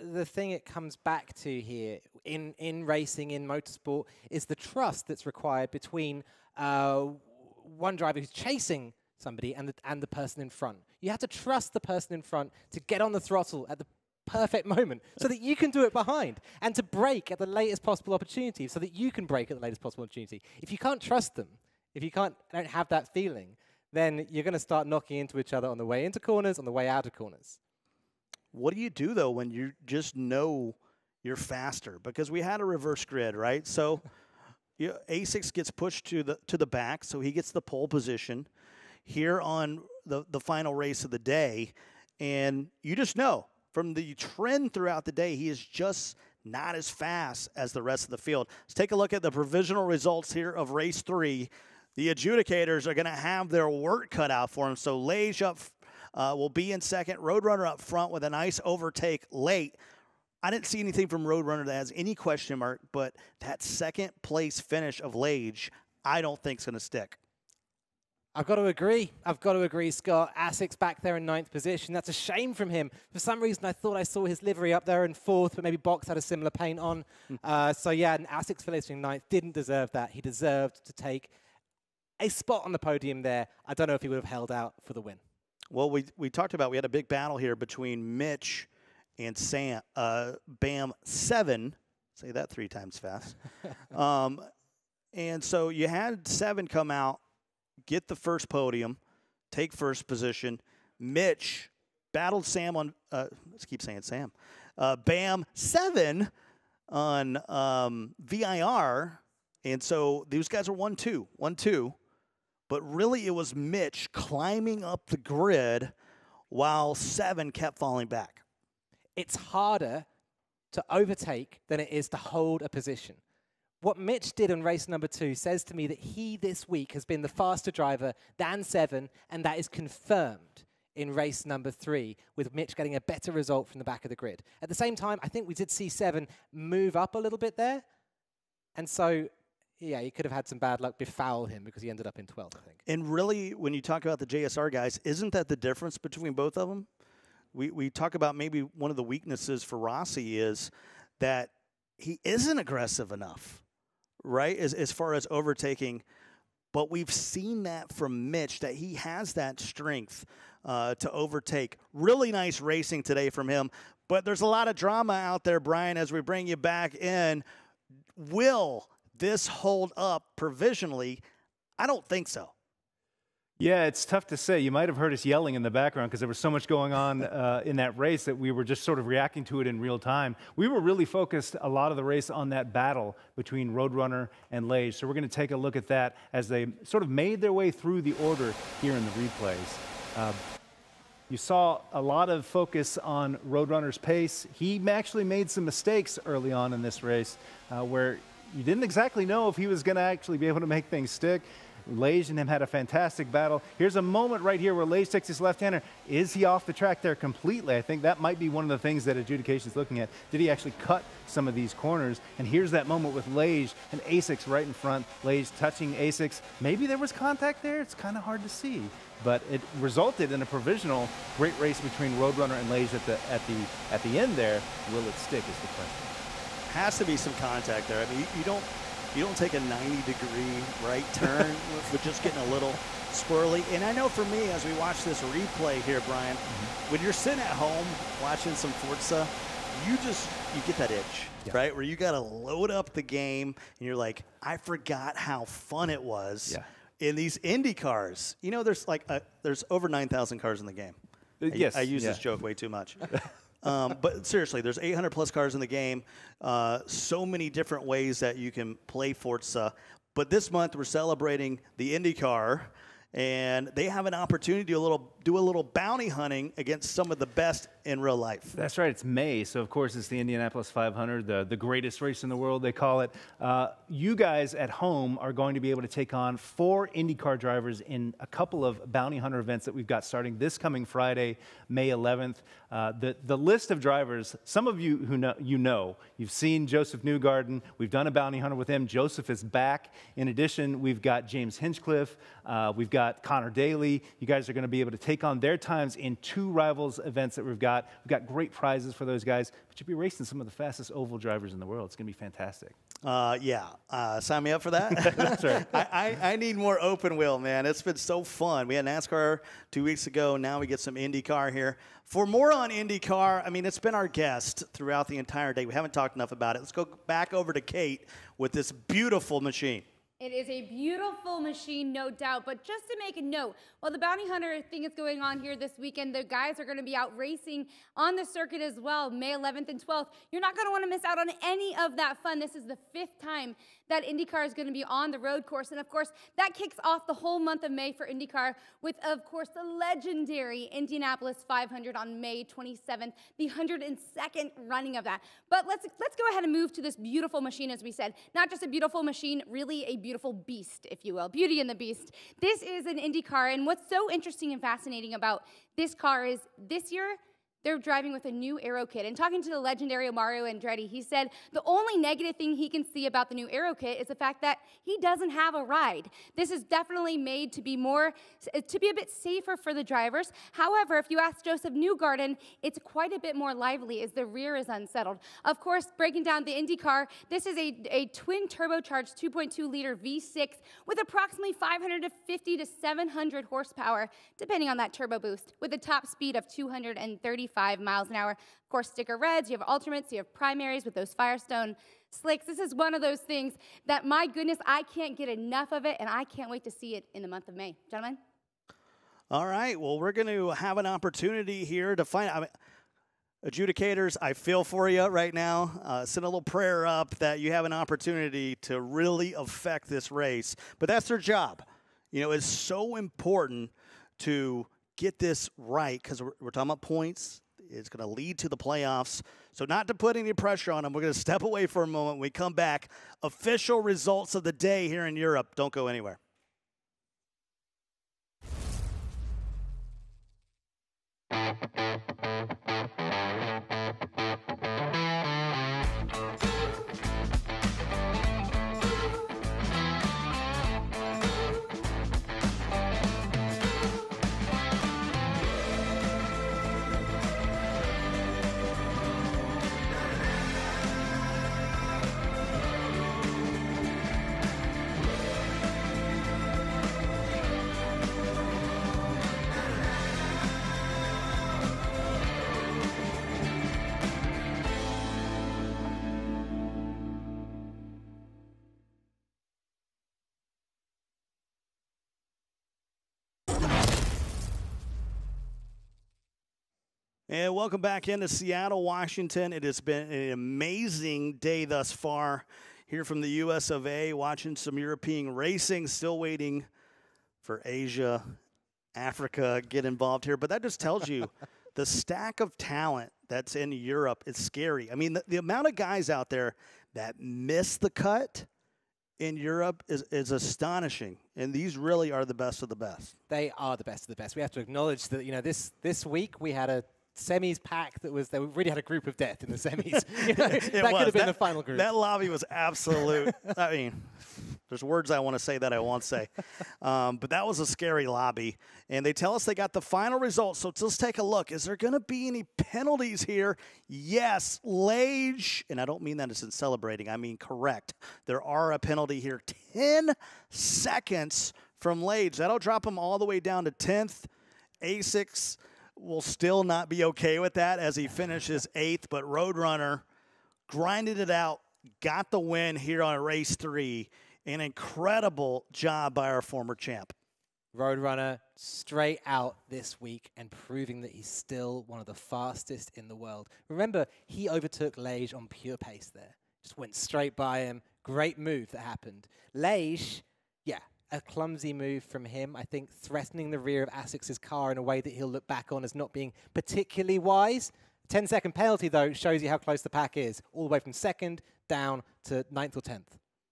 the thing it comes back to here in racing, in motorsport, is the trust that's required between one driver who's chasing somebody and the person in front. You have to trust the person in front to get on the throttle at the perfect moment so that you can do it behind, and to brake at the latest possible opportunity so that you can brake at the latest possible opportunity. If you can't trust them, if you don't have that feeling, then you're going to start knocking into each other on the way into corners, on the way out of corners. What do you do, though, when you just know you're faster? Because we had a reverse grid, right? So A6 gets pushed to the back, so he gets the pole position here on the final race of the day, and you just know from the trend throughout the day, he is just not as fast as the rest of the field. Let's take a look at the provisional results here of race 3. The adjudicators are going to have their work cut out for him. So Lage will be in 2nd. Roadrunner up front with a nice overtake late. I didn't see anything from Roadrunner that has any question mark, but that 2nd place finish of Lage, I don't think is going to stick. I've got to agree, Scott. Asics back there in 9th position. That's a shame from him. For some reason, I thought I saw his livery up there in 4th, but maybe Box had a similar paint on. So, yeah, Asics finishing 9th didn't deserve that. He deserved to take a spot on the podium there. I don't know if he would have held out for the win. Well, we talked about, we had a big battle here between Mitch and Bam 7. Say that 3 times fast. And so you had 7 come out, get the first podium, take first position. Mitch battled Sam on, let's keep saying Sam, Bam 7 on VIR. And so these guys are 1-2. But really it was Mitch climbing up the grid while 7 kept falling back. It's harder to overtake than it is to hold a position. What Mitch did on race number 2 says to me that he this week has been the faster driver than 7, and that is confirmed in race number 3, with Mitch getting a better result from the back of the grid. At the same time, I think we did see 7 move up a little bit there, and so, yeah, he could have had some bad luck befoul him because he ended up in 12th, I think. And really, when you talk about the JSR guys, isn't that the difference between both of them? We talk about maybe one of the weaknesses for Rossi is that he isn't aggressive enough, right, as far as overtaking. But we've seen that from Mitch, that he has that strength to overtake. Really nice racing today from him. But there's a lot of drama out there, Brian, as we bring you back in. Will this hold up provisionally? I don't think so. Yeah, it's tough to say. You might have heard us yelling in the background because there was so much going on in that race that we were just sort of reacting to it in real time. We were really focused a lot of the race on that battle between Roadrunner and Lage. So we're going to take a look at that as they sort of made their way through the order here in the replays. You saw a lot of focus on Roadrunner's pace. He actually made some mistakes early on in this race where you didn't exactly know if he was going to actually be able to make things stick. Lage and him had a fantastic battle. Here's a moment right here where Lage takes his left-hander. Is he off the track there completely? I think that might be one of the things that adjudication is looking at. Did he actually cut some of these corners? And here's that moment with Lage and Asics right in front. Lage touching Asics. Maybe there was contact there. It's kind of hard to see. But it resulted in a provisional great race between Roadrunner and Lage at the end there. Will it stick is the question. Has to be some contact there. I mean, you don't take a 90-degree right turn with just getting a little swirly. And I know for me, as we watch this replay here, Brian, when you're sitting at home watching some Forza, you get that itch, right? Where you got to load up the game, and you're like, I forgot how fun it was in these Indy cars. You know, there's over 9,000 cars in the game. Yes. I use this joke way too much. But seriously, there's 800-plus cars in the game, so many different ways that you can play Forza. But this month, we're celebrating the IndyCar, and they have an opportunity to do a little bounty hunting against some of the best in real life. That's right. It's May, so of course it's the Indianapolis 500, the greatest race in the world, they call it. You guys at home are going to be able to take on 4 IndyCar drivers in a couple of bounty hunter events that we've got starting this coming Friday, May 11th. The list of drivers, some of you who know, you've seen Joseph Newgarden. We've done a bounty hunter with him. Joseph is back. In addition, we've got James Hinchcliffe. We've got Connor Daly. You guys are going to be able to take on their times in 2 rivals events that we've got. We've got great prizes for those guys, but you'll be racing some of the fastest oval drivers in the world. It's going to be fantastic. Sign me up for that. That's right. I need more open wheel, man. It's been so fun. We had NASCAR 2 weeks ago. Now we get some IndyCar here. For more on IndyCar, I mean, it's been our guest throughout the entire day. We haven't talked enough about it. Let's go back over to Kate with this beautiful machine. It is a beautiful machine, no doubt, but just to make a note, while the bounty hunter thing is going on here this weekend, the guys are going to be out racing on the circuit as well, May 11th and 12th. You're not going to want to miss out on any of that fun. This is the 5th time that IndyCar is going to be on the road course, and of course, that kicks off the whole month of May for IndyCar with, of course, the legendary Indianapolis 500 on May 27th, the 102nd running of that. But let's go ahead and move to this beautiful machine, as we said. Not just a beautiful machine, really a beautiful beast, if you will. Beauty and the Beast. This is an IndyCar, and what's so interesting and fascinating about this car is this year, they're driving with a new aero kit. And talking to the legendary Mario Andretti, he said the only negative thing he can see about the new aero kit is the fact that he doesn't have a ride. This is definitely made to be a bit safer for the drivers. However, if you ask Joseph Newgarden, it's quite a bit more lively as the rear is unsettled. Of course, breaking down the IndyCar, this is a twin turbocharged 2.2-liter V6 with approximately 550 to 700 horsepower, depending on that turbo boost, with a top speed of 235 miles an hour. Of course, sticker reds, you have alternates, you have primaries with those Firestone slicks. This is one of those things that, my goodness, I can't get enough of it, and I can't wait to see it in the month of May. Gentlemen? All right, well, we're going to have an opportunity here to find out. Adjudicators, I feel for you right now. Send a little prayer up that you have an opportunity to really affect this race. But that's their job. You know, it's so important to get this right because we're talking about points. is going to lead to the playoffs. So not to put any pressure on him, we're going to step away for a moment. When we come back, official results of the day here in Europe. Don't go anywhere. And welcome back into Seattle, Washington. It has been an amazing day thus far here from the US of A, watching some European racing, still waiting for Asia, Africa get involved here. But that just tells you the stack of talent that's in Europe is scary. I mean, the amount of guys out there that miss the cut in Europe is astonishing, and these really are the best of the best. They are the best of the best. We have to acknowledge that, you know, this week we had a semis pack that was, they really had a group of death in the semis. You know, that could have been the final group. That lobby was absolute. I mean, there's words I want to say that I won't say. But that was a scary lobby. And they tell us they got the final results. So let's take a look. Is there going to be any penalties here? Yes. Lage, and I don't mean that as in celebrating. I mean correct. There are a penalty here. 10 seconds from Lage. That'll drop him all the way down to 10th. A6 will still not be okay with that as he finishes 8th, but Roadrunner grinded it out, got the win here on race 3. An incredible job by our former champ. Roadrunner straight out this week and proving that he's still one of the fastest in the world. Remember, he overtook Lage on pure pace there. Just went straight by him. Great move that happened. Lage, yeah, a clumsy move from him. I think threatening the rear of Asics's car in a way that he'll look back on as not being particularly wise. 10-second penalty, though, shows you how close the pack is, all the way from 2nd down to 9th or 10th.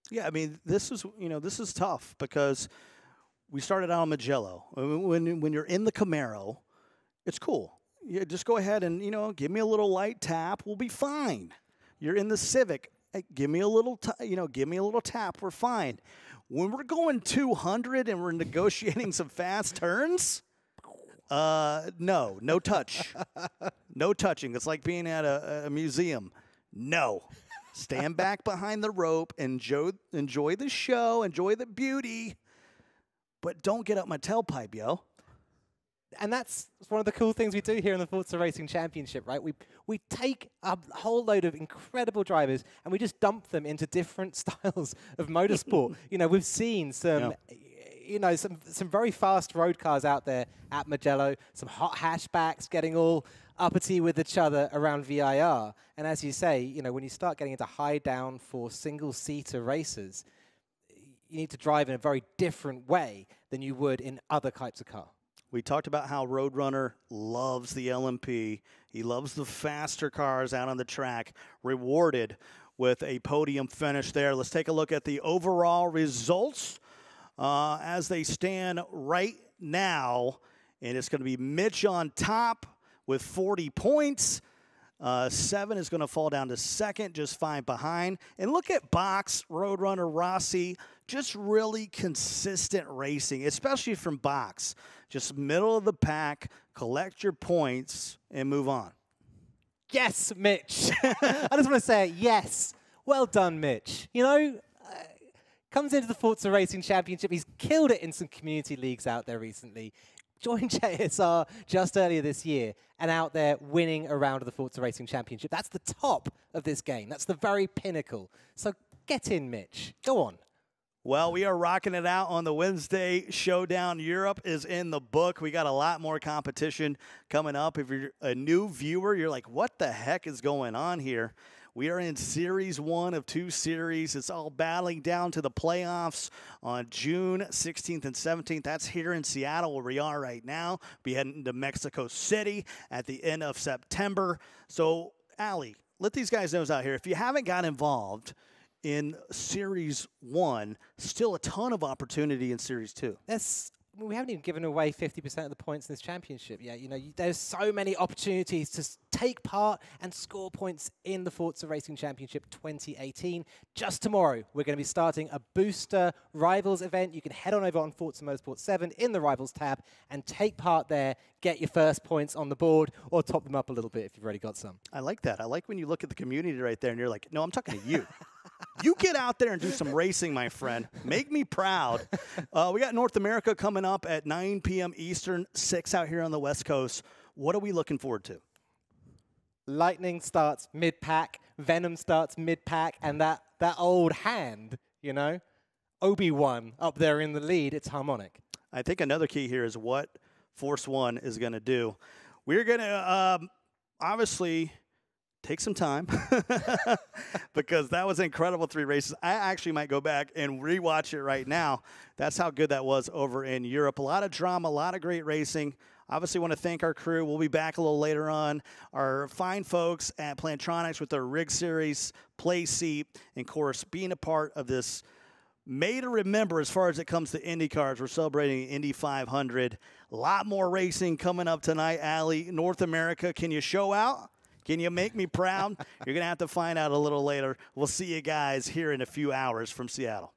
Yeah, I mean, this is tough because we started out on Mugello. When you're in the Camaro, it's cool. You just go ahead and, give me a little light tap. We'll be fine. You're in the Civic. Hey, give me a little tap. We're fine. When we're going 200 and we're negotiating some fast turns, no touch. No touching. It's like being at a museum. No. Stand back behind the rope, enjoy the show, enjoy the beauty, but don't get up my tailpipe, yo. And that's one of the cool things we do here in the Forza Racing Championship, right? We take a whole load of incredible drivers and we just dump them into different styles of motorsport. We've seen some, some very fast road cars out there at Mugello, some hot hatchbacks getting all uppity with each other around VIR. And as you say, when you start getting into high downforce single-seater races, you need to drive in a very different way than you would in other types of car. We talked about how Roadrunner loves the LMP. He loves the faster cars out on the track, rewarded with a podium finish there. Let's take a look at the overall results as they stand right now. And it's going to be Mitch on top with 40 points. 7 is going to fall down to 2nd, just 5 behind. And look at Box, Roadrunner, Rossi, just really consistent racing, especially from Box. Just middle of the pack, collect your points, and move on. Yes, Mitch. I just want to say yes. Well done, Mitch. Comes into the Forza Racing Championship. He's killed it in some community leagues out there recently. Joined JSR just earlier this year and out there winning a round of the Forza Racing Championship. That's the top of this game. That's the very pinnacle. So get in, Mitch. Go on. Well, we are rocking it out on the Wednesday Showdown. Europe is in the book. We got a lot more competition coming up. If you're a new viewer, you're like, what the heck is going on here? We are in Series 1 of 2 series. It's all battling down to the playoffs on June 16th and 17th. That's here in Seattle where we are right now. Be heading to Mexico City at the end of September. So, Allie, let these guys know out here. If you haven't got involved in Series 1, still a ton of opportunity in Series 2. We haven't even given away 50% of the points in this championship yet. There's so many opportunities to take part and score points in the Forza Racing Championship 2018. Just tomorrow, we're going to be starting a booster Rivals event. You can head on over on Forza Motorsport 7 in the Rivals tab and take part there, get your first points on the board, or top them up a little bit if you've already got some. I like that. I like when you look at the community right there and you're like, no, I'm talking to you. You get out there and do some racing, my friend. Make me proud. We got North America coming up at 9 p.m. Eastern, 6 out here on the West Coast. What are we looking forward to? Lightning starts mid-pack, Venom starts mid-pack, and that old hand, Obi-Wan up there in the lead, it's harmonic. I think another key here is what Force One is going to do. We're going to obviously take some time because that was incredible 3 races. I actually might go back and rewatch it right now. That's how good that was over in Europe. A lot of drama, a lot of great racing. Obviously want to thank our crew. We'll be back a little later on. Our fine folks at Plantronics with their rig series, play seat, and of course being a part of this May to remember as far as it comes to IndyCars. We're celebrating Indy 500. A lot more racing coming up tonight, Allie. North America, can you show out? Can you make me proud? You're going to have to find out a little later. We'll see you guys here in a few hours from Seattle.